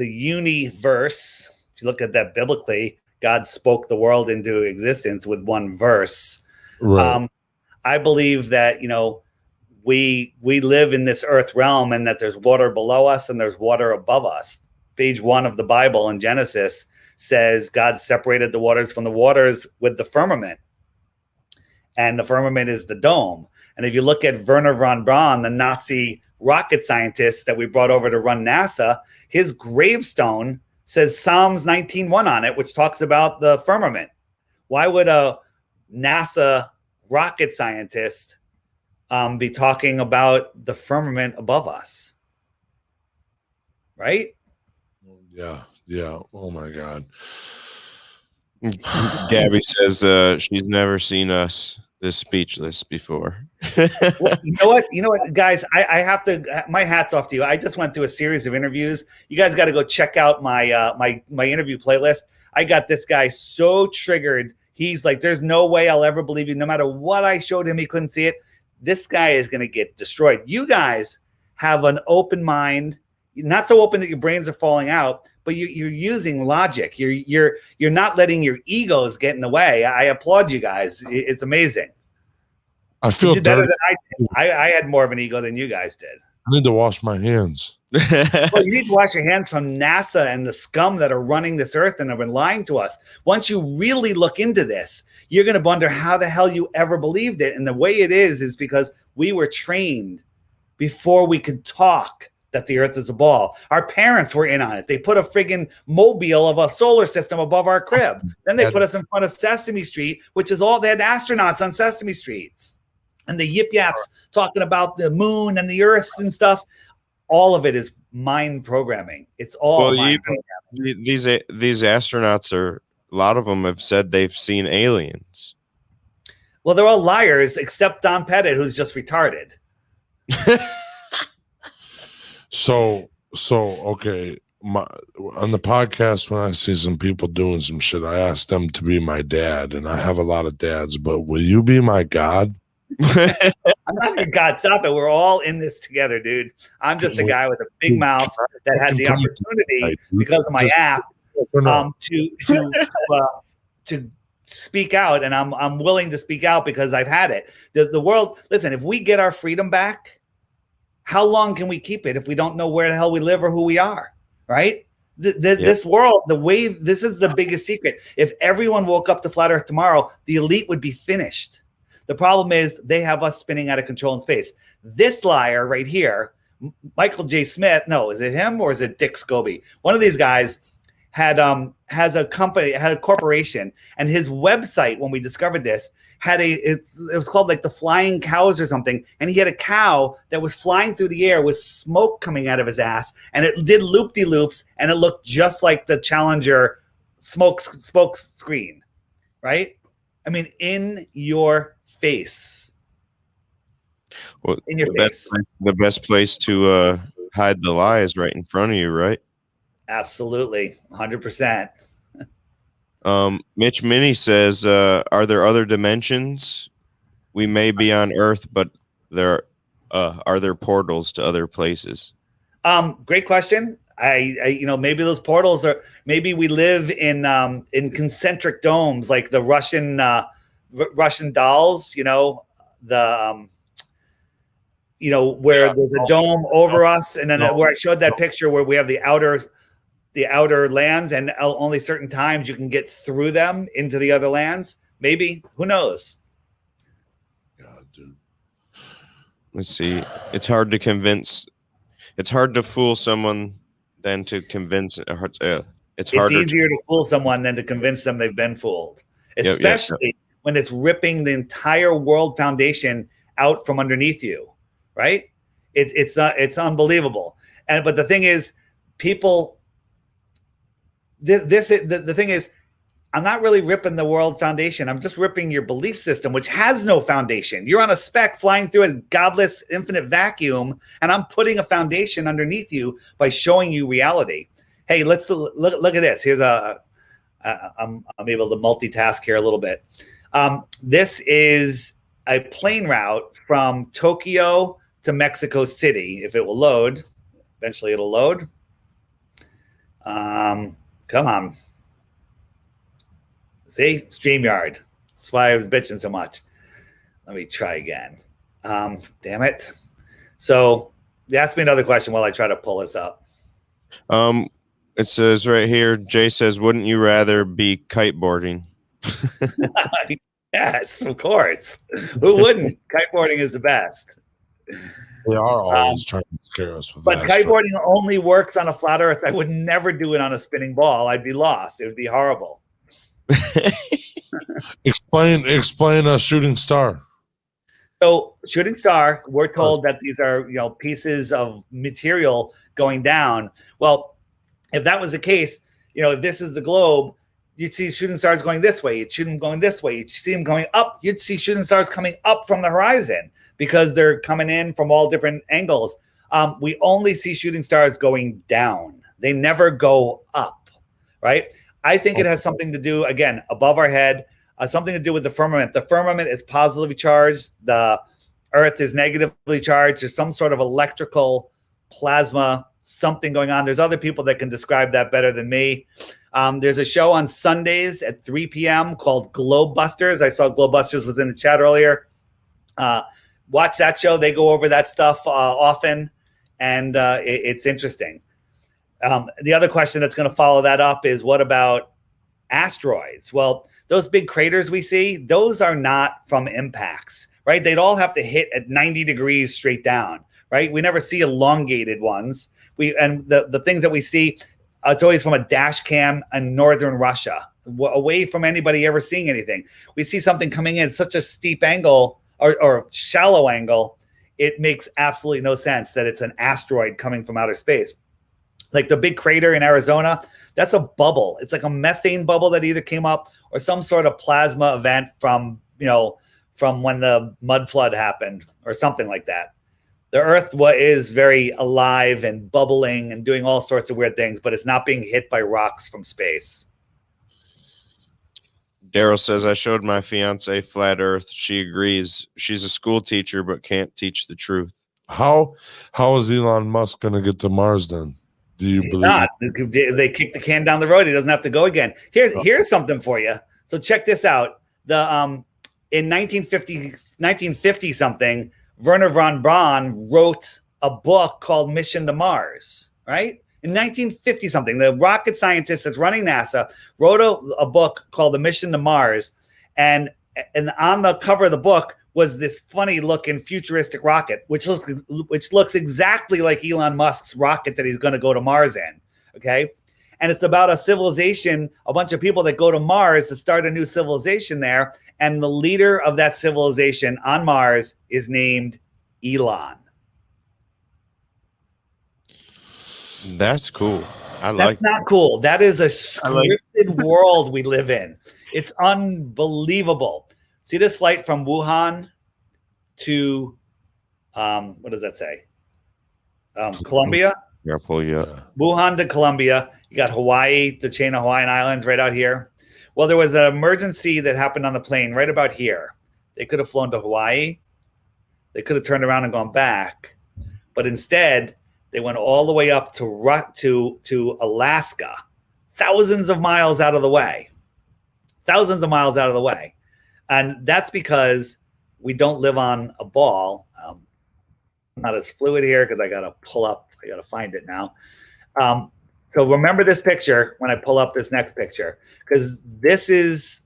you look at that biblically, God spoke the world into existence with one verse. Right. I believe that, we live in this earth realm, and that there's water below us and there's water above us. Page 1 of the Bible in Genesis says God separated the waters from the waters with the firmament. And the firmament is the dome. And if you look at Werner von Braun, the Nazi rocket scientist that we brought over to run NASA, his gravestone says Psalms 19:1 on it, which talks about the firmament. Why would a NASA rocket scientist be talking about the firmament above us, right? Yeah. Yeah. Oh my God. Gabby says she's never seen us this speechless before. Well, you know what, guys, I have to. My hat's off to you. I just went through a series of interviews. You guys got to go check out my interview playlist. I got this guy so triggered. He's like, "There's no way I'll ever believe you. No matter what I showed him, he couldn't see it. This guy is going to get destroyed." You guys have an open mind, not so open that your brains are falling out, but you're using logic. You're not letting your egos get in the way. I applaud you guys. It's amazing. I You feel did better dirty. than I did. I had more of an ego than you guys did. I need to wash my hands. Well, you need to wash your hands from NASA and the scum that are running this earth and have been lying to us. Once you really look into this, you're going to wonder how the hell you ever believed it. And the way it is because we were trained before we could talk that the earth is a ball. Our parents were in on it. They put a friggin' mobile of a solar system above our crib. Then they put us in front of Sesame Street, which is all, they had astronauts on Sesame Street. And the yip yaps talking about the moon and the earth and stuff. All of it is mind programming. It's all mind programming. These astronauts are, a lot of them have said they've seen aliens. Well, they're all liars except Don Pettit, who's just retarded. So okay. On the podcast, when I see some people doing some shit, I ask them to be my dad, and I have a lot of dads. But will you be my god? I'm not your god. Stop it. We're all in this together, dude. I'm just a guy with a big mouth that had the opportunity because of my app to speak out, and I'm willing to speak out because I've had it. The world. Listen, if we get our freedom back, how long can we keep it if we don't know where the hell we live or who we are? Right? This world, the way this is the biggest secret. If everyone woke up to flat Earth tomorrow, the elite would be finished. The problem is they have us spinning out of control in space. This liar right here, Michael J. Smith, no, is it him or is it Dick Scobie? One of these guys has a company, had a corporation, and his website, when we discovered this, had it was called like the Flying Cows or something, and he had a cow that was flying through the air with smoke coming out of his ass, and it did loop-de-loops, and it looked just like the Challenger smoke screen, right? I mean, in your face. Well, in your face. The best place to hide the lie is right in front of you, right? Absolutely, 100%. Mitch Minnie says, "Are there other dimensions? We may be on Earth, but are there portals to other places?" Great question. I maybe those portals are. Maybe we live in concentric domes like the Russian dolls. Where there's a dome over us, and then where I showed that picture where we have the outer lands, and only certain times you can get through them into the other lands. Maybe, who knows? Yeah, dude. Let's see. It's hard to convince. It's hard to fool someone than to convince. It's easier to fool someone than to convince them they've been fooled, especially when it's ripping the entire world foundation out from underneath you. Right? It's unbelievable. But the thing is, people. The thing is, I'm not really ripping the world foundation. I'm just ripping your belief system, which has no foundation. You're on a speck flying through a godless infinite vacuum, and I'm putting a foundation underneath you by showing you reality. Hey, let's look at this. Here's I'm able to multitask here a little bit. This is a plane route from Tokyo to Mexico City. If it will load, eventually it'll load. Come on. See? StreamYard. That's why I was bitching so much. Let me try again. Damn it. So ask me another question while I try to pull this up. It says right here, Jay says, "Wouldn't you rather be kiteboarding?" Yes, of course. Who wouldn't? Kiteboarding is the best. They are always trying to scare us with that. But kiteboarding only works on a flat Earth. I would never do it on a spinning ball. I'd be lost. It would be horrible. Explain a shooting star. So shooting star, we're told that these are pieces of material going down. Well, If that was the case, if this is the globe, you'd see shooting stars going this way. You'd shoot them going this way. You'd see them going up. You'd see shooting stars coming up from the horizon because they're coming in from all different angles. We only see shooting stars going down. They never go up, right? I think it has something to do, again, above our head, something to do with the firmament. The firmament is positively charged. The Earth is negatively charged. There's some sort of electrical plasma, something going on. There's other people that can describe that better than me. There's a show on Sundays at 3 p.m. called Globebusters. I saw Globebusters was in the chat earlier. Watch that show. They go over that stuff often, and it's interesting. The other question that's going to follow that up is, what about asteroids? Well, those big craters we see, those are not from impacts, right? They'd all have to hit at 90 degrees straight down, right? We never see elongated ones. And the things that we see, it's always from a dash cam in northern Russia, away from anybody ever seeing anything. We see something coming in such a steep angle or shallow angle, it makes absolutely no sense that it's an asteroid coming from outer space. Like the big crater in Arizona, that's a bubble. It's like a methane bubble that either came up or some sort of plasma event from when the mud flood happened or something like that. The Earth is very alive and bubbling and doing all sorts of weird things, but it's not being hit by rocks from space. Daryl says, I showed my fiance Flat Earth. She agrees. She's a school teacher, but can't teach the truth. How is Elon Musk going to get to Mars then? Do you believe not? They kick the can down the road. He doesn't have to go again. Here's something for you. So check this out. In 1950 something, Werner von Braun wrote a book called Mission to Mars, right? In 1950 something, the rocket scientist that's running NASA wrote a book called The Mission to Mars, and on the cover of the book was this funny looking futuristic rocket, which looks exactly like Elon Musk's rocket that he's going to go to Mars in. Okay. And it's about a civilization, a bunch of people that go to Mars to start a new civilization there. And the leader of that civilization on Mars is named Elon. That's cool. That's not cool. That is a scripted world we live in. It's unbelievable. See this flight from Wuhan to, what does that say? Colombia? Yeah, pull you up. Wuhan to Colombia. You got Hawaii, the chain of Hawaiian Islands right out here. Well, there was an emergency that happened on the plane right about here. They could have flown to Hawaii. They could have turned around and gone back. But instead, they went all the way up to Alaska, thousands of miles out of the way. Thousands of miles out of the way. And that's because we don't live on a ball. I'm not as fluid here because I got to pull up. I got to find it now. So remember this picture when I pull up this next picture, because this is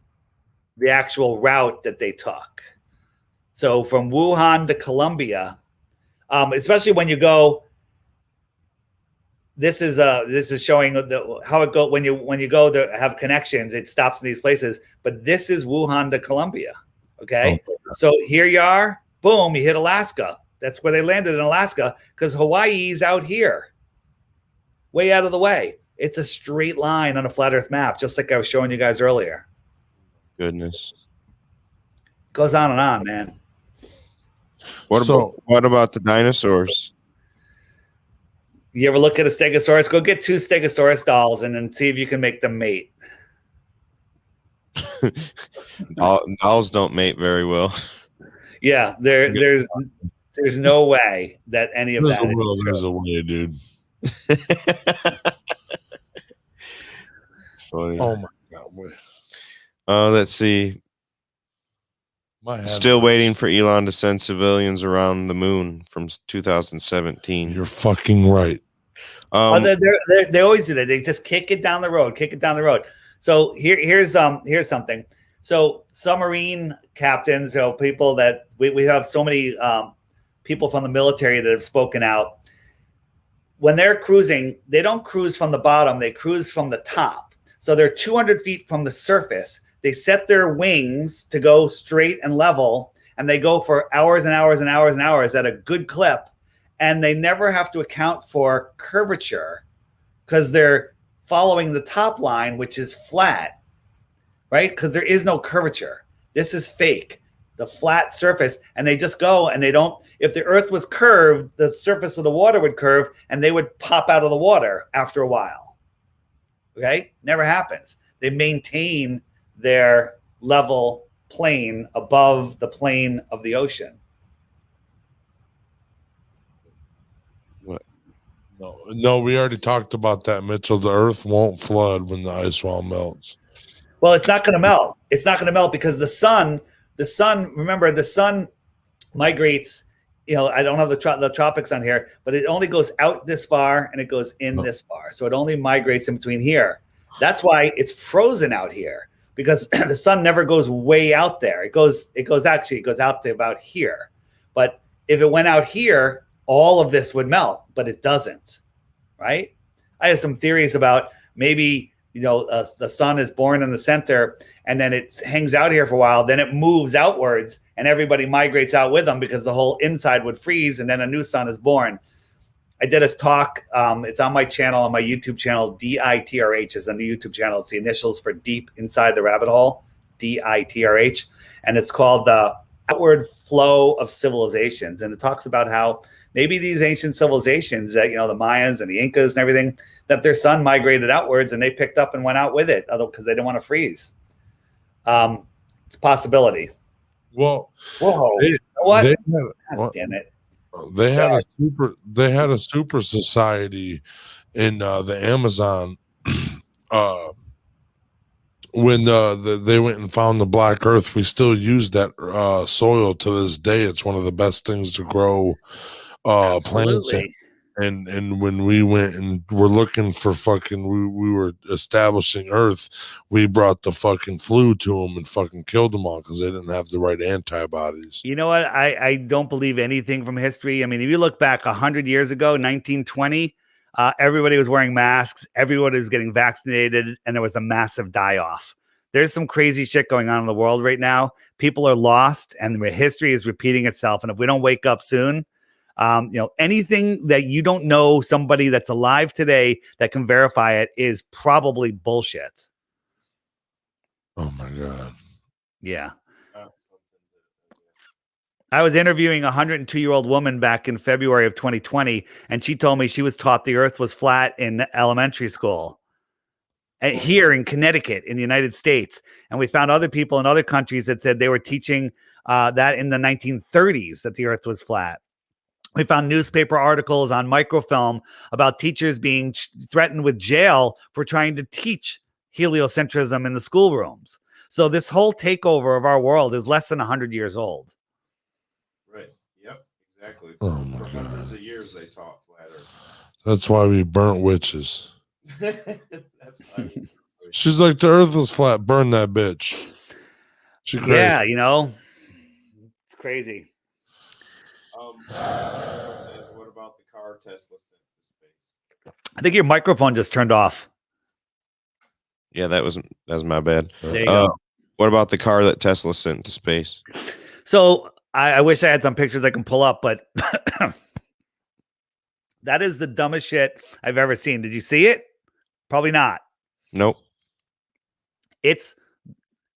the actual route that they took. So from Wuhan to Colombia, especially when you go, this is showing how it goes when you go to have connections. It stops in these places, but this is Wuhan to Colombia. Okay, so here you are. Boom, you hit Alaska. That's where they landed in Alaska because Hawaii's out here, way out of the way. It's a straight line on a flat Earth map, just like I was showing you guys earlier. Goodness, goes on and on, man. What about the dinosaurs? You ever look at a Stegosaurus? Go get 2 Stegosaurus dolls and then see if you can make them mate. Dolls don't mate very well. Yeah, there's no way that any of that. There's a way, dude. Funny. Oh my god! Let's see. Still waiting for Elon to send civilians around the moon from 2017. You're fucking right. They always do that. They just kick it down the road, So here's something. So submarine captains, people that we have so many people from the military that have spoken out. When they're cruising, they don't cruise from the bottom; they cruise from the top. So they're 200 feet from the surface. They set their wings to go straight and level, and they go for hours and hours and hours and hours at a good clip, and they never have to account for curvature because they're following the top line, which is flat, right? Because there is no curvature. This is fake, the flat surface. And they just go and they don't, if the earth was curved, the surface of the water would curve and they would pop out of the water after a while. Okay? Never happens. They maintain their level plane above the plane of the ocean. No, we already talked about that, Mitchell. The earth won't flood when the ice wall melts. Well, it's not going to melt. It's not going to melt because the sun, remember, the sun migrates, I don't have the tropics on here, but it only goes out this far and it goes in this far. So it only migrates in between here. That's why it's frozen out here, because the sun never goes way out there. It goes out to about here. But if it went out here, all of this would melt, but it doesn't, right? I have some theories about maybe, the sun is born in the center and then it hangs out here for a while. Then it moves outwards and everybody migrates out with them because the whole inside would freeze and then a new sun is born. I did a talk. It's on my channel, on my YouTube channel. DITRH is on the YouTube channel. It's the initials for Deep Inside the Rabbit Hole, DITRH. And it's called the Outward Flow of Civilizations. And it talks about how maybe these ancient civilizations that, the Mayans and the Incas and everything, that their sun migrated outwards and they picked up and went out with it because they didn't want to freeze. It's a possibility. Well, whoa, damn it. They had a super society in the Amazon when they went and found the black earth. We still use that soil to this day. It's one of the best things to grow plants in. And when we went and were looking for we were establishing Earth, we brought the fucking flu to them and fucking killed them all because they didn't have the right antibodies. You know what? I don't believe anything from history. I mean, if you look back 100 years ago, 1920, everybody was wearing masks, everybody was getting vaccinated, and there was a massive die-off. There's some crazy shit going on in the world right now. People are lost, and the history is repeating itself. And if we don't wake up soon, anything that you don't know somebody that's alive today that can verify it is probably bullshit. Oh my God. Yeah. I was interviewing a 102-year-old woman back in February of 2020, and she told me she was taught the earth was flat in elementary school here in Connecticut in the United States. And we found other people in other countries that said they were teaching that in the 1930s that the earth was flat. We found newspaper articles on microfilm about teachers being threatened with jail for trying to teach heliocentrism in the schoolrooms. So this whole takeover of our world is less than 100 years old. Right. Yep. Exactly. Oh my For hundreds God. of years they taught flat Earth. That's why we burnt witches. That's why. She's like, the earth is flat. Burn that bitch. She crazy. Yeah, it's crazy. Says, what about the car Tesla sent to space? I think your microphone just turned off. Yeah, that was my bad. There you go. What about the car that Tesla sent to space? So I wish I had some pictures I can pull up, but that is the dumbest shit I've ever seen. Did you see it? Probably not. Nope. It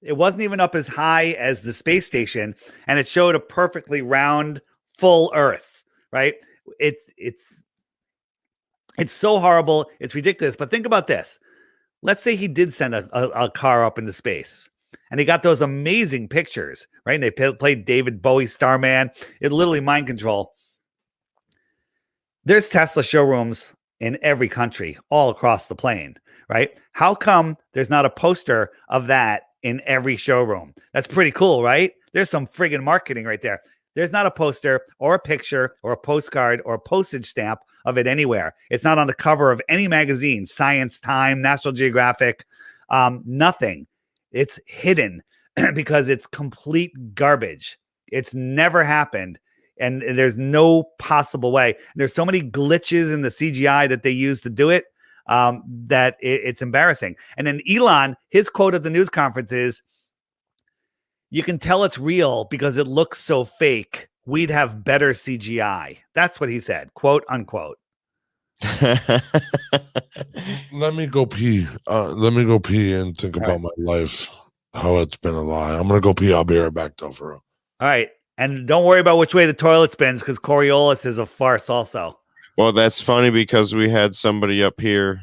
wasn't even up as high as the space station, and it showed a perfectly round, full Earth, right? It's so horrible. It's ridiculous. But think about this. Let's say he did send a car up into space and he got those amazing pictures, right? And they played David Bowie, Starman. It literally mind control. There's Tesla showrooms in every country, all across the plane, right? How come there's not a poster of that in every showroom? That's pretty cool, right? There's some friggin' marketing right there. There's not a poster or a picture or a postcard or a postage stamp of it anywhere. It's not on the cover of any magazine, Science, Time, National Geographic, nothing. It's hidden because it's complete garbage. It's never happened. And there's no possible way. There's so many glitches in the CGI that they use to do it that it's embarrassing. And then Elon, his quote at the news conference is, "You can tell it's real because it looks so fake. We'd have better CGI." That's what he said, quote unquote. Let me go pee. Let me go pee and think All about right. my life, how it's been a lie. I'm gonna go pee. I'll be right back, though, for real. All right. And don't worry about which way the toilet spins because Coriolis is a farce also. Well, that's funny because we had somebody up here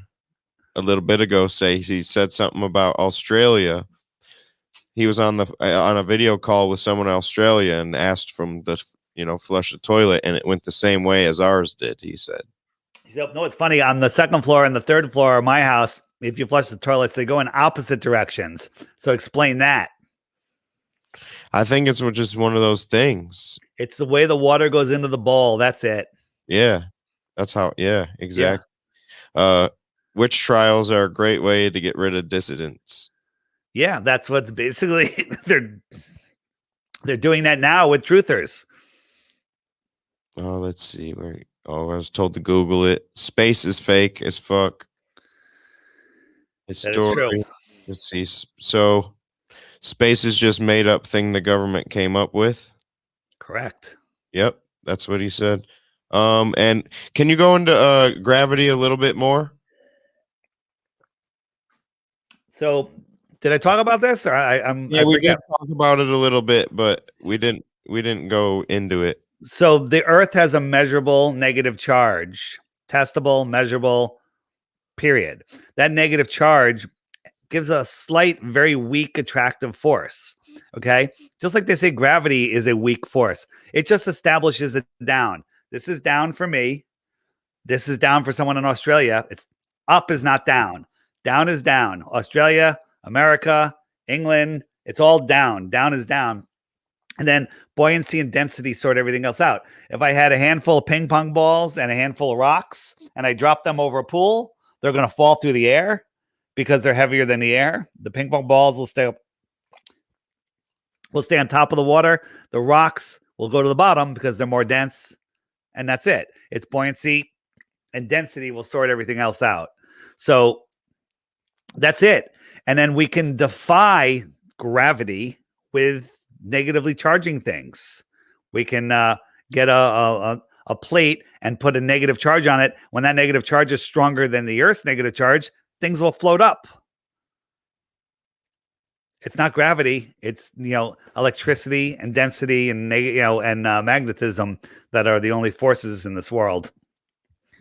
a little bit ago say he said something about Australia. He was on a video call with someone in Australia and asked from the flush the toilet, and it went the same way as ours did. He said, No, it's funny. On the second floor and the third floor of my house, if you flush the toilets, they go in opposite directions. So explain that. "I think it's just one of those things." It's the way the water goes into the bowl. That's it. Yeah, that's how. Yeah, exactly. Witch trials are a great way to get rid of dissidents. Yeah, that's what basically they're doing that now with truthers. Oh, let's see where. Oh, I was told to Google it. Space is fake as fuck. That is true. Let's see. So, space is just made up thing the government came up with. Correct. Yep, that's what he said. And can you go into gravity a little bit more? So, did I talk about this? Or I We forget. did talk about it a little bit, but we didn't go into it. So the Earth has a measurable negative charge, testable, measurable, period. That negative charge gives a slight, very weak attractive force. Okay. Just like they say gravity is a weak force, it just establishes it down. This is down for me. This is down for someone in Australia. It's up is not down. Down is down. Australia, America, England, it's all down. Down is down. And then buoyancy and density sort everything else out. If I had a handful of ping pong balls and a handful of rocks and I drop them over a pool, they're going to fall through the air because they're heavier than the air. The ping pong balls will stay on top of the water. The rocks will go to the bottom because they're more dense. And that's it. It's buoyancy and density will sort everything else out. So that's it. And then we can defy gravity with negatively charging things. We can get a plate and put a negative charge on it. When that negative charge is stronger than the Earth's negative charge, things will float up. It's not gravity. It's electricity and density and magnetism that are the only forces in this world.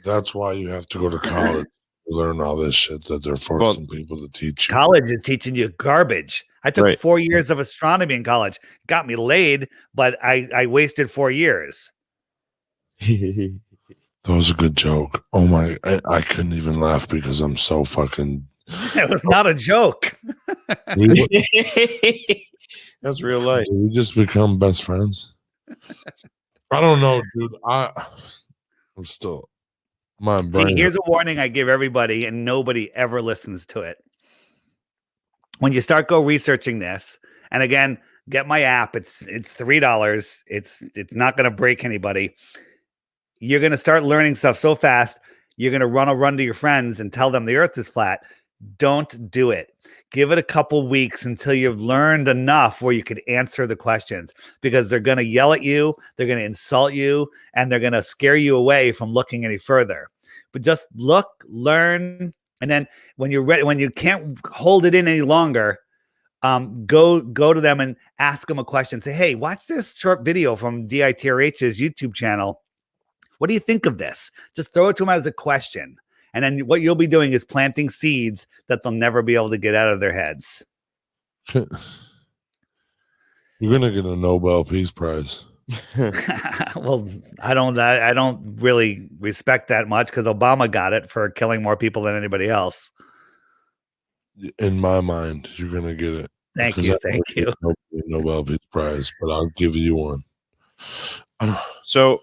That's why you have to go to college to learn all this shit that they're forcing people to teach you. College is teaching you garbage. I took 4 years of astronomy in college. Got me laid, but I wasted 4 years. That was a good joke. Oh my, I couldn't even laugh because I'm so fucking. It was not a joke. That's real life. Did we just become best friends? I don't know, dude. I'm still. My brain. See, here's a warning I give everybody, and nobody ever listens to it. When you start researching this, and again, get my app. It's $3. It's not going to break anybody. You're going to start learning stuff so fast. You're going to run to your friends and tell them the Earth is flat. Don't do it. Give it a couple weeks until you've learned enough where you could answer the questions, because they're going to yell at you, they're going to insult you, and they're going to scare you away from looking any further. But just look, learn, and then when you're ready, when you can't hold it in any longer, go to them and ask them a question. Say, hey, watch this short video from DITRH's YouTube channel. What do you think of this? Just throw it to them as a question. And then what you'll be doing is planting seeds that they'll never be able to get out of their heads. You're gonna get a Nobel Peace Prize. Well, I don't really respect that much because Obama got it for killing more people than anybody else. In my mind, you're gonna get it. Thank you. Nobel Peace Prize, but I'll give you one. So.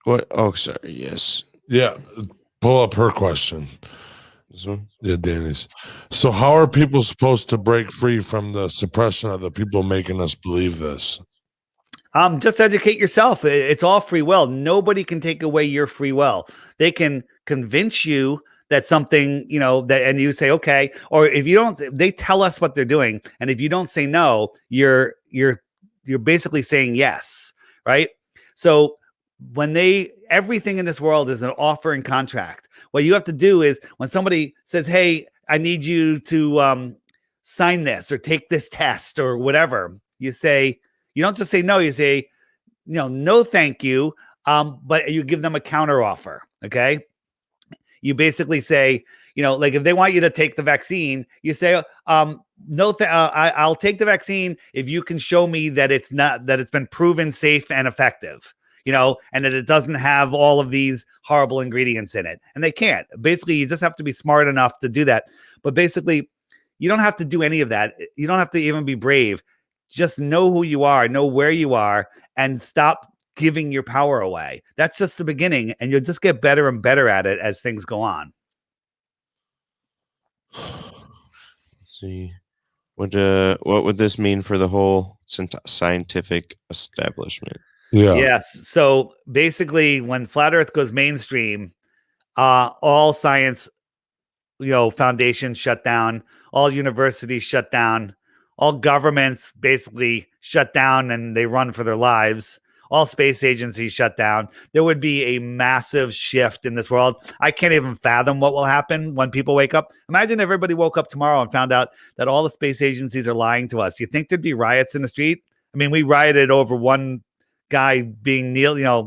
What? Oh, sorry. Yes. Yeah. Pull up her question. This one? Yeah, Danny's. So how are people supposed to break free from the suppression of the people making us believe this? Just educate yourself. It's all free will. Nobody can take away your free will. They can convince you that something, that, and you say, okay, or if you don't, they tell us what they're doing. And if you don't say no, you're basically saying yes. Right. So everything in this world is an offer and contract. What you have to do is when somebody says, hey, I need you to sign this or take this test or whatever, you don't just say no, you say, no, thank you. But you give them a counter offer. Okay. You basically say, like if they want you to take the vaccine, you say, no, I'll take the vaccine if you can show me that it's been proven safe and effective, and that it doesn't have all of these horrible ingredients in it. And they can't. Basically, you just have to be smart enough to do that. But basically, you don't have to do any of that. You don't have to even be brave. Just know who you are, know where you are, and stop giving your power away. That's just the beginning, and you'll just get better and better at it as things go on. Let's see. What would this mean for the whole scientific establishment? Yeah. Yes. So basically, when Flat Earth goes mainstream, all science, foundations shut down, all universities shut down, all governments basically shut down and they run for their lives. All space agencies shut down. There would be a massive shift in this world. I can't even fathom what will happen when people wake up. Imagine if everybody woke up tomorrow and found out that all the space agencies are lying to us. Do you think there'd be riots in the street? I mean, we rioted over one guy being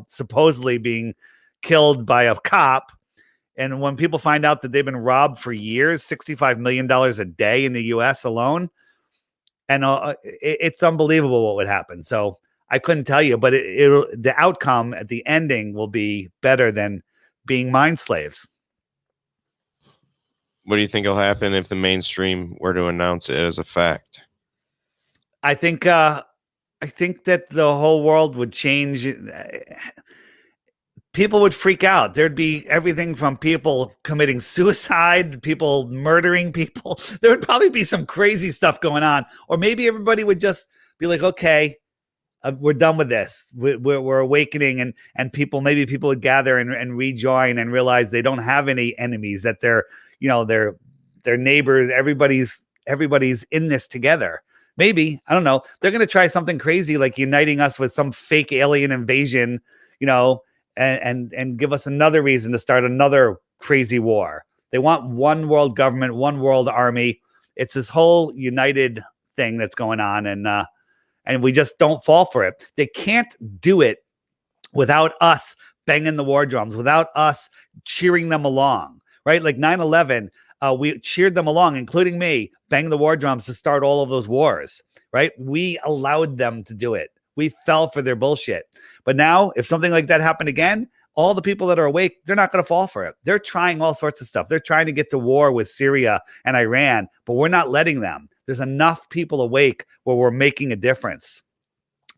supposedly being killed by a cop. And when people find out that they've been robbed for years, $65 million a day in the US alone, and it's unbelievable what would happen. So I couldn't tell you, but the outcome at the ending will be better than being mind slaves. What do you think will happen if the mainstream were to announce it as a fact? I think that the whole world would change. People would freak out. There'd be everything from people committing suicide, people murdering people. There would probably be some crazy stuff going on. Or maybe everybody would just be like, okay, we're done with this. We're awakening, and people would gather and rejoin and realize they don't have any enemies, that they're neighbors. Everybody's in this together. Maybe, I don't know. They're going to try something crazy like uniting us with some fake alien invasion, and give us another reason to start another crazy war. They want one world government, one world army. It's this whole united thing that's going on, and we just don't fall for it. They can't do it without us banging the war drums, without us cheering them along, right? Like 9/11, we cheered them along, including me, bang the war drums to start all of those wars, right? We allowed them to do it. We fell for their bullshit. But now, if something like that happened again, all the people that are awake, they're not going to fall for it. They're trying all sorts of stuff. They're trying to get to war with Syria and Iran, but we're not letting them. There's enough people awake where we're making a difference.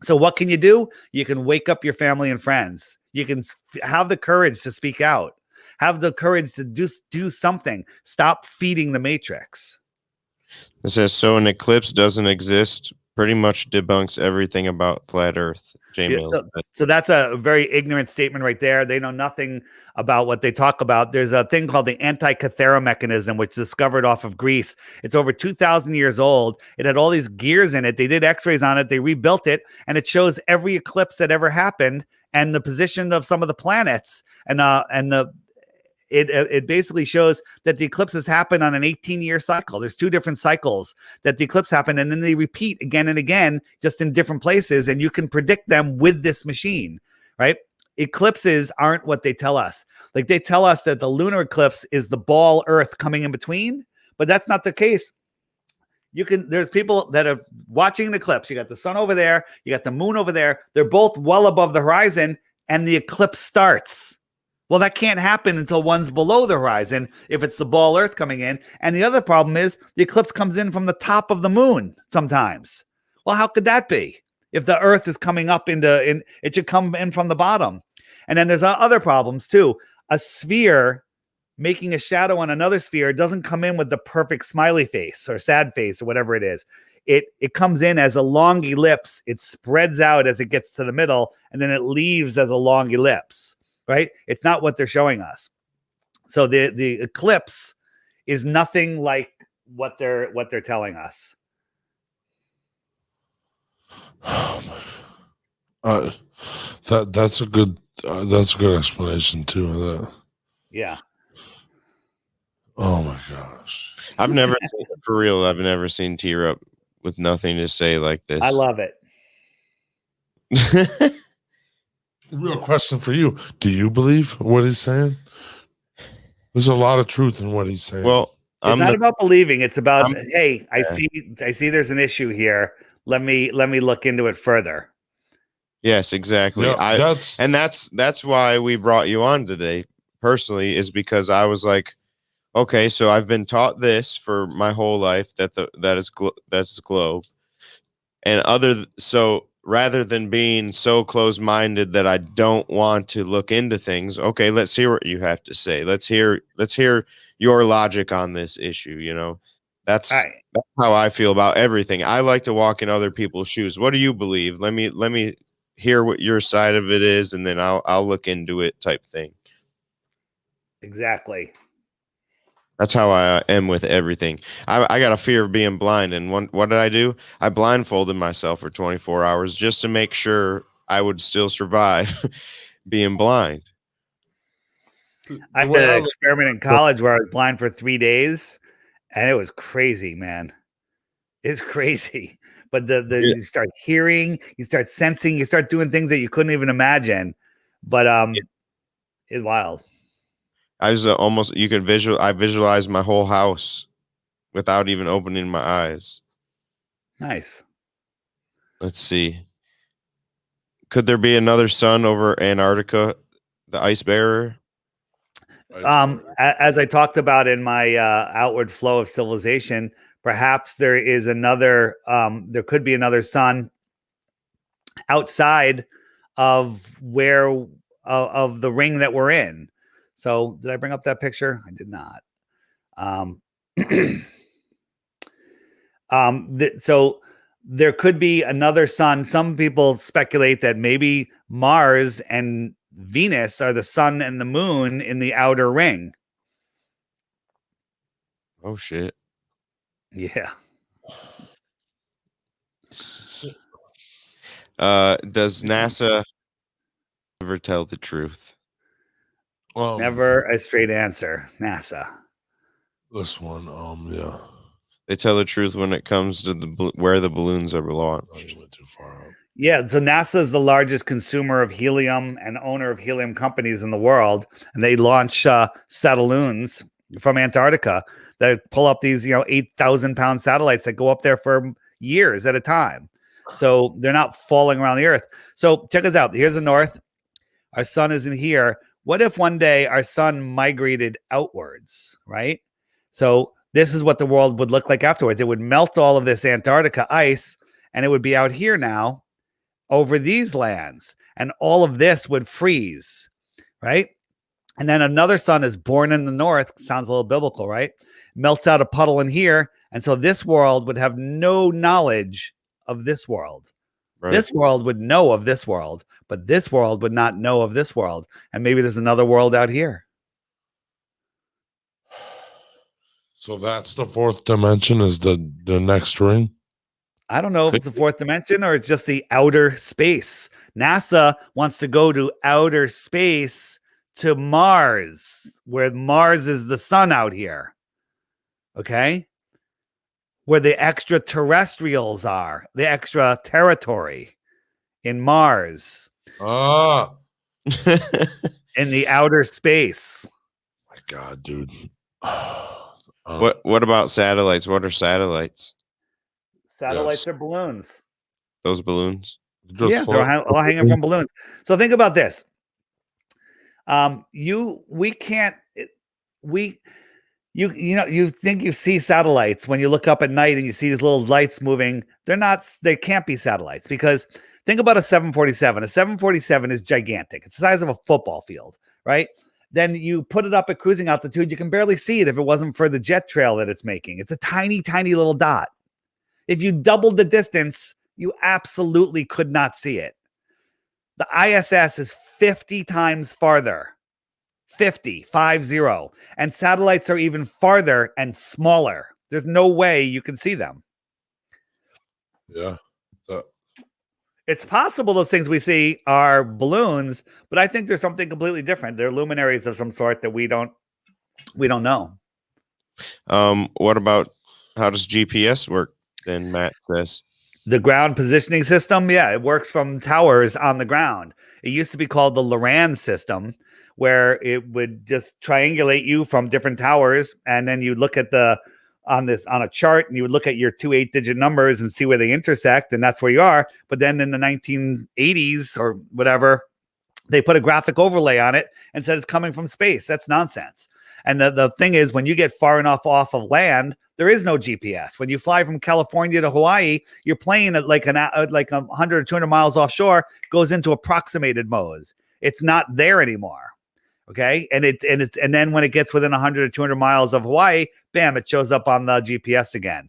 So what can you do? You can wake up your family and friends. You can have the courage to speak out. Have the courage to do something. Stop feeding the matrix. It says, so an eclipse doesn't exist. Pretty much debunks everything about flat Earth. So that's a very ignorant statement right there. They know nothing about what they talk about. There's a thing called the Antikythera mechanism, which is discovered off of Greece. It's over 2,000 years old. It had all these gears in it. They did x-rays on it. They rebuilt it, and it shows every eclipse that ever happened and the position of some of the planets. It basically shows that the eclipses happen on an 18-year cycle. There's two different cycles that the eclipse happen, and then they repeat again and again, just in different places, and you can predict them with this machine, right? Eclipses aren't what they tell us. Like, they tell us that the lunar eclipse is the ball Earth coming in between, but that's not the case. There's people that are watching an eclipse. You got the sun over there, you got the moon over there. They're both well above the horizon, and the eclipse starts. Well, that can't happen until one's below the horizon if it's the ball Earth coming in. And the other problem is the eclipse comes in from the top of the moon sometimes. Well, how could that be? If the Earth is coming up it should come in from the bottom. And then there's other problems too. A sphere making a shadow on another sphere doesn't come in with the perfect smiley face or sad face or whatever it is. It comes in as a long ellipse. It spreads out as it gets to the middle, and then it leaves as a long ellipse. Right? It's not what they're showing us. So the eclipse is nothing like what they're telling us. That's a good That's a good explanation too. Of that. Yeah. Oh my gosh. I've never seen, for real. I've never seen Tear Up with nothing to say like this. I love it. Real question for you: do you believe what he's saying? There's a lot of truth in what he's saying. Well, It's not about believing. It's about, hey, I see there's an issue here. Let me look into it further. Yes, exactly. Yeah, that's why we brought you on today. Personally, is because I was like, okay, so I've been taught this for my whole life that's the globe, and so rather than being so close-minded that I don't want to look into things, okay, let's hear what you have to say. Let's hear your logic on this issue. You know, that's how I feel about everything. I like to walk in other people's shoes. What do you believe? Let me hear what your side of it is, and then I'll look into it, type thing. Exactly. That's how I am with everything. I got a fear of being blind, and what did I do? I blindfolded myself for 24 hours just to make sure I would still survive being blind. I did an experiment in college where I was blind for 3 days, and it was crazy, man. It's crazy. But you start hearing, you start sensing, you start doing things that you couldn't even imagine. But it's wild. I was I visualized my whole house without even opening my eyes. Nice. Let's see. Could there be another sun over Antarctica, the ice bearer? As I talked about in my outward flow of civilization, perhaps there is another, there could be another sun outside of of the ring that we're in. So did I bring up that picture? I did not. So there could be another sun. Some people speculate that maybe Mars and Venus are the sun and the moon in the outer ring. Oh shit. Yeah. Does NASA ever tell the truth? Never a straight answer. NASA. This one, yeah. They tell the truth when it comes to where the balloons are launched. Went too far up. Yeah, so NASA is the largest consumer of helium and owner of helium companies in the world, and they launch satelloons from Antarctica that pull up these 8,000-pound satellites that go up there for years at a time. So they're not falling around the Earth. So check us out. Here's the North. Our sun is in here. What if one day our sun migrated outwards, right? So this is what the world would look like afterwards. It would melt all of this Antarctica ice, and it would be out here now over these lands, and all of this would freeze, right? And then another sun is born in the north. Sounds a little biblical, right? Melts out a puddle in here, and so this world would have no knowledge of this world. Right. This world would know of this world, but this world would not know of this world. And maybe there's another world out here. So that's the fourth dimension, is the next ring? I don't know if it's the fourth dimension or it's just the outer space. NASA wants to go to outer space to Mars, where Mars is the sun out here. Okay? Where the extraterrestrials are, the extra territory in Mars. Ah. In the outer space. My God, dude. What about satellites? What are satellites? Satellites are balloons. Those balloons? Yeah, they're all hanging from balloons. So think about this. You think you see satellites when you look up at night and you see these little lights moving. They can't be satellites, because think about a 747. A 747 is gigantic. It's the size of a football field, right? Then you put it up at cruising altitude, you can barely see it if it wasn't for the jet trail that it's making. It's a tiny, tiny little dot. If you doubled the distance, you absolutely could not see it. The ISS is 50 times farther. 50. And satellites are even farther and smaller. There's no way you can see them. Yeah. It's possible those things we see are balloons, but I think there's something completely different. They're luminaries of some sort that we don't know. What about how does GPS work? Then Matt says. The ground positioning system, yeah, it works from towers on the ground. It used to be called the Loran system, where it would just triangulate you from different towers, and then you look at on a chart, and you would look at your 2 8-digit numbers and see where they intersect, and that's where you are. But then in the 1980s or whatever, they put a graphic overlay on it and said it's coming from space. That's nonsense. And the thing is, when you get far enough off of land, there is no GPS. When you fly from California to Hawaii, you're playing at like 100 or 200 miles offshore, goes into approximated mode. It's not there anymore. Okay, and then when it gets within 100 or 200 miles of Hawaii, bam, it shows up on the GPS again.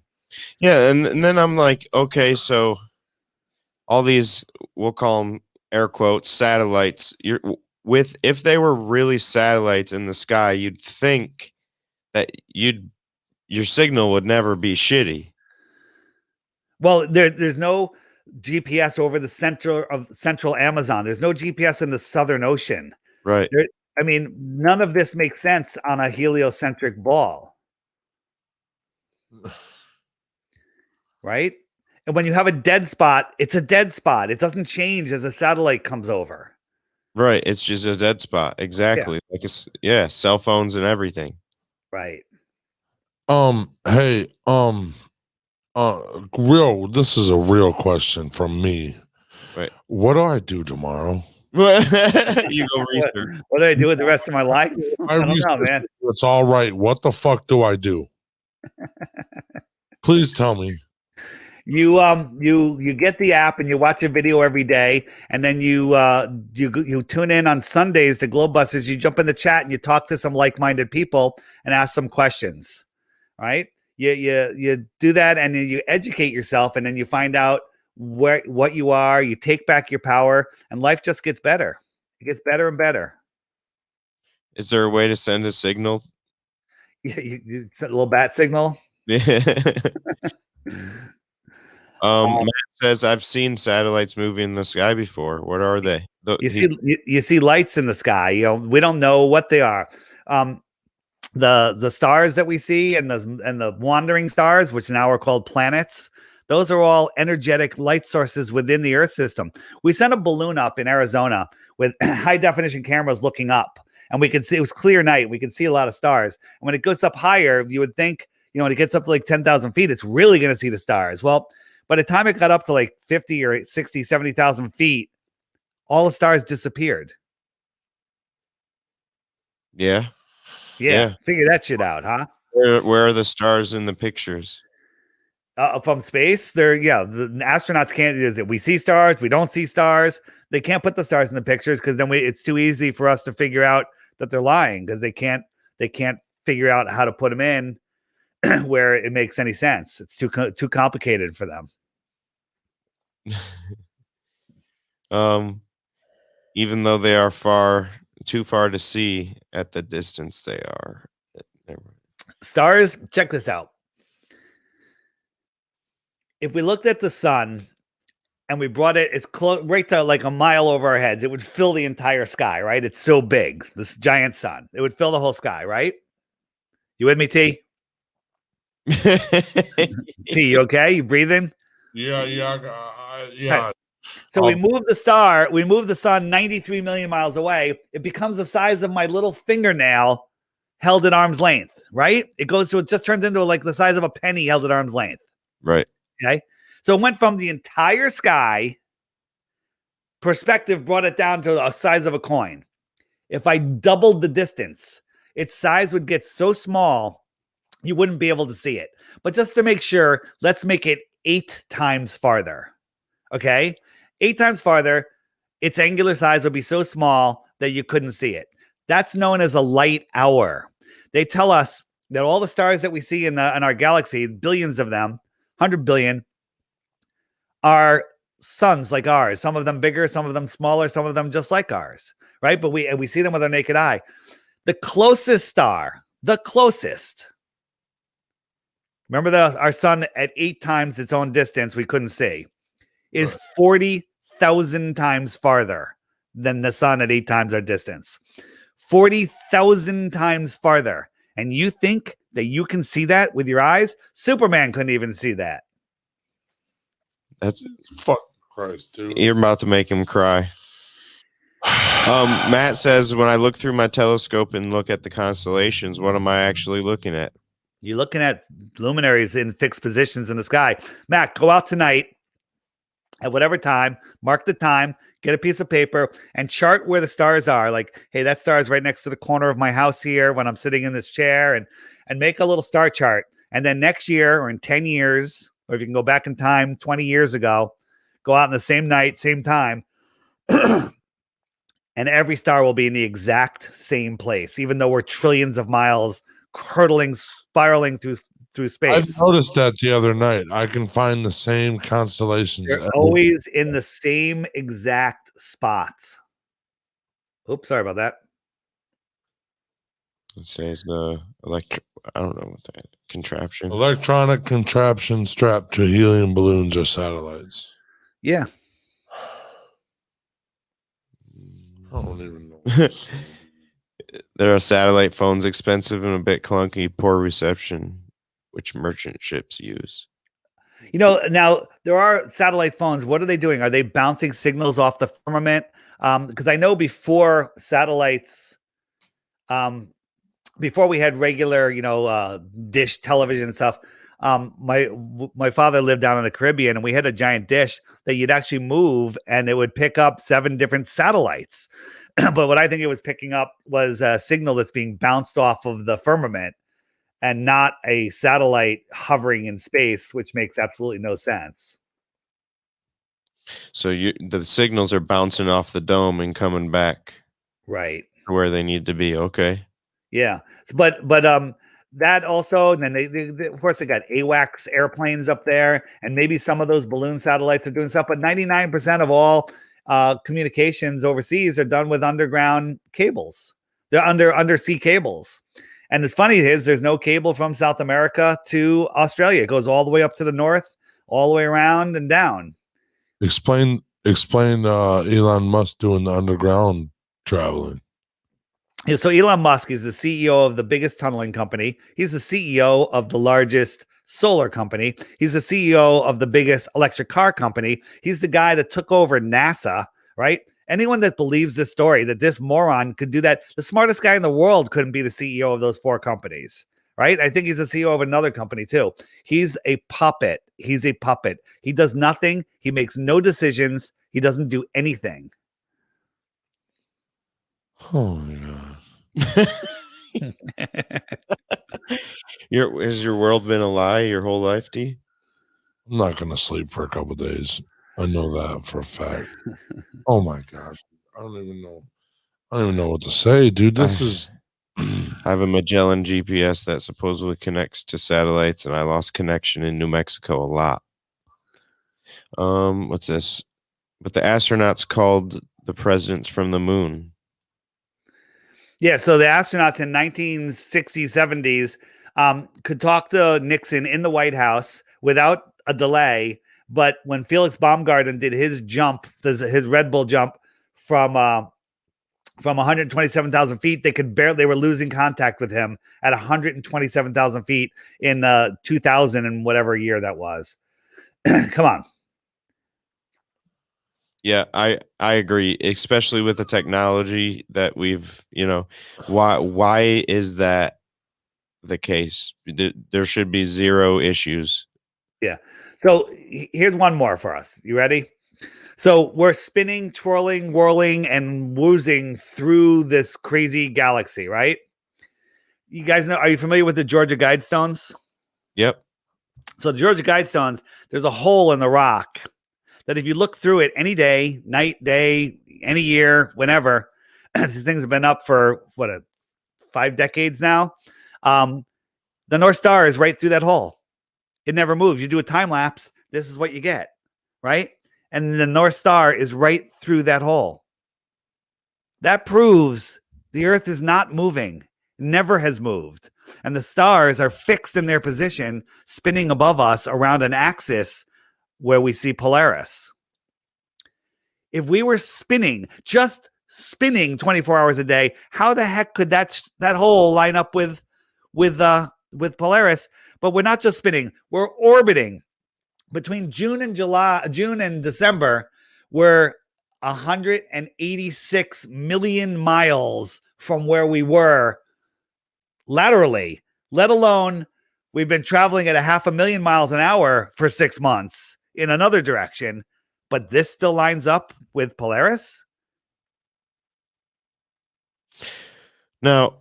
Yeah, and then I'm like, okay, so all these, we'll call them air quotes satellites. If they were really satellites in the sky, you'd think that your signal would never be shitty. Well, there's no GPS over the central Amazon. There's no GPS in the Southern Ocean. Right. I mean, none of this makes sense on a heliocentric ball. Right? And when you have a dead spot, it's a dead spot. It doesn't change as a satellite comes over. Right. It's just a dead spot. Exactly. Yeah. Like cell phones and everything. Right. Hey, this is a real question from me. Right. What do I do tomorrow? You go research. What do I do with the rest of my life? I don't know, man. It's all right. What the fuck do I do? Please tell me. You get the app and you watch a video every day, and then you tune in on Sundays to Globebusters. You jump in the chat and you talk to some like-minded people and ask some questions. Right? You do that, and then you educate yourself, and then you find out what you are. You take back your power, and life just gets better. It gets better and better. Is there a way to send a signal? Yeah, you send a little bat signal. Yeah. Matt says I've seen satellites moving in the sky before. What are they? You see lights in the sky. You know, we don't know what they are. The stars that we see and the wandering stars, which now are called planets, those are all energetic light sources within the Earth system. We sent a balloon up in Arizona with high definition cameras looking up, and we could see, it was clear night. We could see a lot of stars. And when it goes up higher, you would think, when it gets up to like 10,000 feet, it's really going to see the stars. Well, by the time it got up to like 50 or 60, 70,000 feet, all the stars disappeared. Yeah. Figure that shit out, huh? Where are the stars in the pictures? From space, the astronauts can't. We see stars, we don't see stars. They can't put the stars in the pictures because then it's too easy for us to figure out that they're lying because they can't figure out how to put them in where it makes any sense. It's too complicated for them. Even though they are too far to see at the distance they are. Stars, check this out. If we looked at the sun and we brought it's close right to like a mile over our heads, it would fill the entire sky, right? It's so big, this giant sun. It would fill the whole sky, right? You with me, T? T, you okay? You breathing? Yeah. Right. So we move the sun 93 million miles away. It becomes the size of my little fingernail held at arm's length, right? It just turns into like the size of a penny held at arm's length. Right. Okay. So it went from the entire sky perspective, brought it down to the size of a coin. If I doubled the distance, its size would get so small, you wouldn't be able to see it. But just to make sure, let's make it 8 times farther. Okay. 8 times farther, its angular size would be so small that you couldn't see it. That's known as a light hour. They tell us that all the stars that we see in our galaxy, billions of them, 100 billion, are suns like ours. Some of them bigger, some of them smaller, some of them just like ours, right? But we see them with our naked eye. The closest star, remember our sun at 8 times its own distance we couldn't see, is 40 40,000 times farther than the sun at 8 times our distance. 40,000 times farther. And you think that you can see that with your eyes? Superman couldn't even see that. That's Fuck Christ, dude. You're about to make him cry. Matt says, when I look through my telescope and look at the constellations, what am I actually looking at? You're looking at luminaries in fixed positions in the sky. Matt, go out tonight at whatever time, mark the time, get a piece of paper, and chart where the stars are. Like, hey, that star is right next to the corner of my house here when I'm sitting in this chair, and make a little star chart. And then next year or in 10 years, or if you can go back in time 20 years ago, go out on the same night, same time, and every star will be in the exact same place, even though we're trillions of miles hurtling, spiraling through space. I've noticed that the other night. I can find the same constellations. They're always in the same exact spots. Oops, sorry about that. It says the I don't know what that contraption. Electronic contraption strapped to helium balloons or satellites. Yeah. I don't even know. There are satellite phones, expensive and a bit clunky, poor reception, which merchant ships use. You know, now there are satellite phones. What are they doing? Are they bouncing signals off the firmament? Because I know before satellites, before we had regular, dish television and stuff, my father lived down in the Caribbean, and we had a giant dish that you'd actually move, and it would pick up 7 different satellites. But what I think it was picking up was a signal that's being bounced off of the firmament, and not a satellite hovering in space, which makes absolutely no sense. So the signals are bouncing off the dome and coming back Right. to where they need to be. Okay. Yeah. But that also, and then they of course they got AWACS airplanes up there, and maybe some of those balloon satellites are doing stuff, but 99% of all communications overseas are done with underground cables. They're undersea cables. And it's funny is there's no cable from South America to Australia. It goes all the way up to the north, all the way around and down. Explain Elon Musk doing the underground traveling. Yeah, so Elon Musk is the CEO of the biggest tunneling company. He's the CEO of the largest solar company. He's the CEO of the biggest electric car company. He's the guy that took over NASA, right? Anyone that believes this story, that this moron could do that, the smartest guy in the world couldn't be the CEO of those 4 companies, right? I think he's the CEO of another company too. He's a puppet. He's a puppet. He does nothing. He makes no decisions. He doesn't do anything. Oh my God. Has your world been a lie your whole life, D? I'm not going to sleep for a couple of days. I know that for a fact. Oh my gosh. I don't even know what to say, dude. This is I have a Magellan GPS that supposedly connects to satellites, and I lost connection in New Mexico a lot. What's this? But the astronauts called the presidents from the moon. Yeah, so the astronauts in 1960s, 70s could talk to Nixon in the White House without a delay. But when Felix Baumgarten did his jump, his Red Bull jump from 127,000 feet, they were losing contact with him at 127,000 feet in 2000 and whatever year that was. Come on. Yeah, I agree, especially with the technology that we've, why is that the case? There should be 0 issues. Yeah. So here's one more for us. You ready? So we're spinning, twirling, whirling, and woozing through this crazy galaxy, right? You guys know, are you familiar with the Georgia Guidestones? Yep. So the Georgia Guidestones, there's a hole in the rock that if you look through it any day, night, day, any year, whenever, these things have been up for 5 decades now. The North Star is right through that hole. It never moves. You do a time lapse, this is what you get, right? And the North Star is right through that hole. That proves the Earth is not moving, never has moved. And the stars are fixed in their position, spinning above us around an axis where we see Polaris. If we were just spinning 24 hours a day, how the heck could that hole line up with Polaris? But we're not just spinning, we're orbiting. Between June and December, we're 186 million miles from where we were laterally, let alone we've been traveling at 500,000 miles an hour for 6 months in another direction. But this still lines up with Polaris. Now,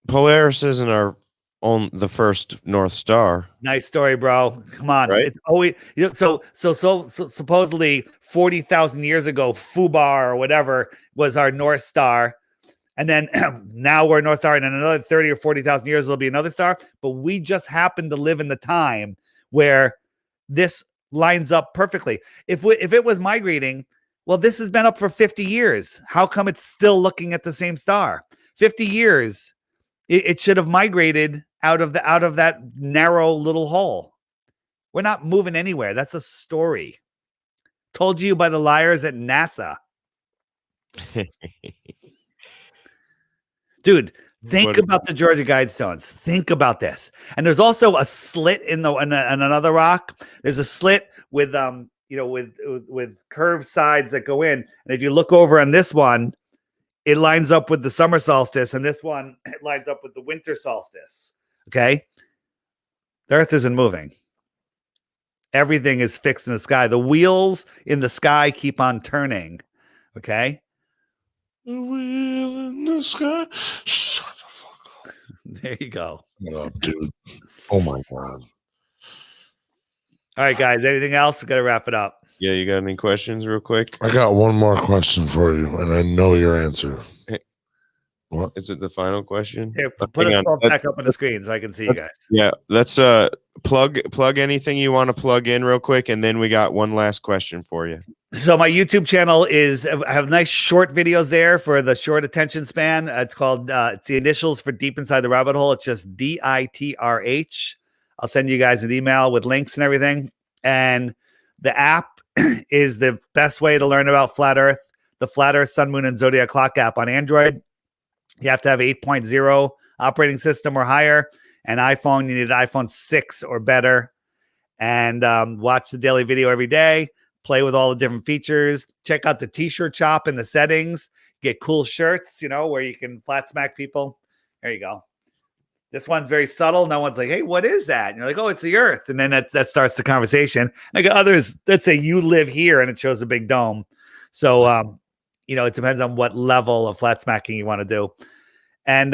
Polaris isn't the first North Star. Nice story, bro. Come on. Right? It's always so supposedly 40,000 years ago, Fubar or whatever was our North Star. And then now we're North Star, and in another 30 or 40,000 years, it'll be another star. But we just happen to live in the time where this lines up perfectly. If it was migrating, well, this has been up for 50 years. How come it's still looking at the same star? 50 years. It should have migrated out of that narrow little hole. We're not moving anywhere. That's a story. Told you by the liars at NASA. Dude, think about the Georgia Guidestones. Think about this. And there's also a slit in another rock. There's a slit with with curved sides that go in. And if you look over on this one, it lines up with the summer solstice, and this one it lines up with the winter solstice. Okay, the Earth isn't moving. Everything is fixed in the sky. The wheels in the sky keep on turning. Okay. The wheel in the sky. Shut the fuck up. There you go. Shut up, dude. Oh my God. All right, guys. Anything else? We got to wrap it up. Yeah, you got any questions real quick? I got one more question for you, and I know your answer. Hey, what? Is it the final question? Here, put us back up on the screen so I can see you guys. Yeah, let's plug anything you want to plug in real quick, and then we got one last question for you. So my YouTube channel I have nice short videos there for the short attention span. It's called it's the initials for Deep Inside the Rabbit Hole. It's just DITRH. I'll send you guys an email with links and everything. And the app is the best way to learn about flat Earth. The Flat Earth, Sun, Moon, and Zodiac Clock app on Android. You have to have 8.0 operating system or higher. And iPhone, you need an iPhone 6 or better. And watch the daily video every day. Play with all the different features. Check out the t-shirt shop in the settings. Get cool shirts, where you can flat smack people. There you go. This one's very subtle. No one's like, hey, what is that? And you're like, oh, it's the Earth. And then that starts the conversation. Like others, let's say you live here and it shows a big dome. So, it depends on what level of flat smacking you want to do. And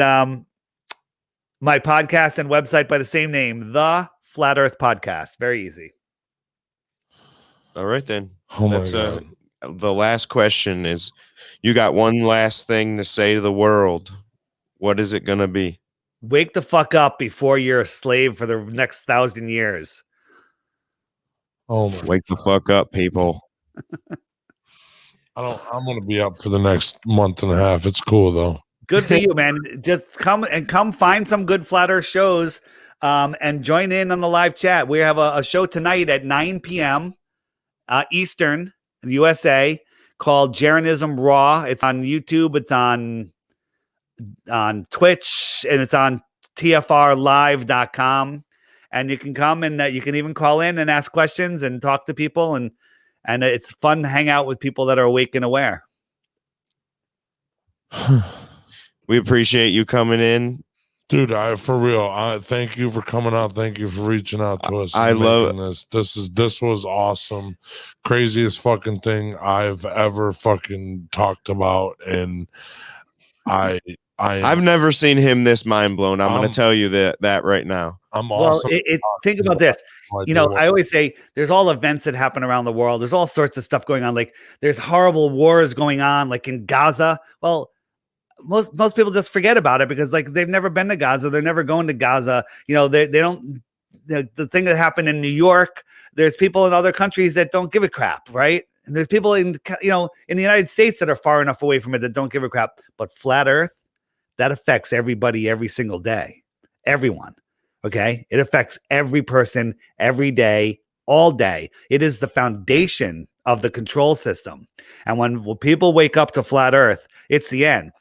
my podcast and website by the same name, The Flat Earth Podcast. Very easy. All right, then. Oh my God. The last question is, you got one last thing to say to the world. What is it going to be? Wake the fuck up before you're a slave for the next 1,000 years. Oh my! Wake the fuck up, people. I'm going to be up for the next month and a half. It's cool though. Good for you, man. Just come find some good flat Earth shows, and join in on the live chat. We have a show tonight at 9 p.m. Eastern in the USA called Jeranism Raw. It's on YouTube. It's on Twitch, and it's on tfrlive.com. And you can come and you can even call in and ask questions and talk to people. And it's fun to hang out with people that are awake and aware. We appreciate you coming in. Dude, for real. Thank you for coming out. Thank you for reaching out to us. I love this. This was awesome. Craziest fucking thing I've ever fucking talked about. And I've never seen him this mind blown. I'm going to tell you that right now. I'm awesome. Well, think about this. I always say there's all events that happen around the world. There's all sorts of stuff going on. Like there's horrible wars going on, like in Gaza. Well, most people just forget about it because like they've never been to Gaza. They're never going to Gaza. They don't. The thing that happened in New York. There's people in other countries that don't give a crap, right? And there's people in the United States that are far enough away from it that don't give a crap. But flat Earth, that affects everybody every single day. Everyone. Okay. It affects every person every day, all day. It is the foundation of the control system. And when people wake up to flat Earth, it's the end.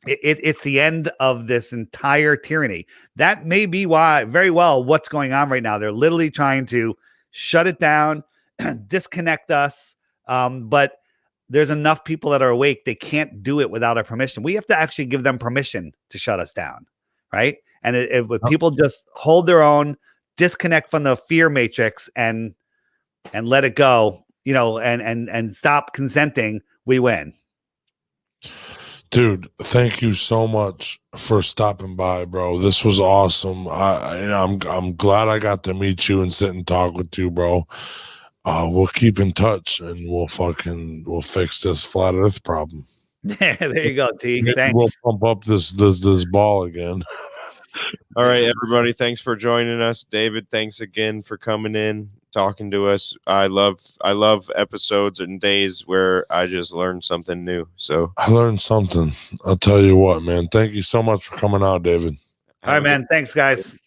It's the end of this entire tyranny. That may be why, very well, what's going on right now. They're literally trying to shut it down, disconnect us. But there's enough people that are awake. They can't do it without our permission. We have to actually give them permission to shut us down, right? And if people just hold their own, disconnect from the fear matrix and let it go, and stop consenting, we win. Dude, thank you so much for stopping by, bro. This was awesome. I'm glad I got to meet you and sit and talk with you, bro. We'll keep in touch and we'll fix this flat Earth problem. There you go, T. Maybe Thanks. we'll pump up this ball again. All right, everybody. Thanks for joining us. David, thanks again for coming in, talking to us. I love episodes and days where I just learned something new. So I learned something. I'll tell you what, man. Thank you so much for coming out, David. All right, man. Thanks, guys.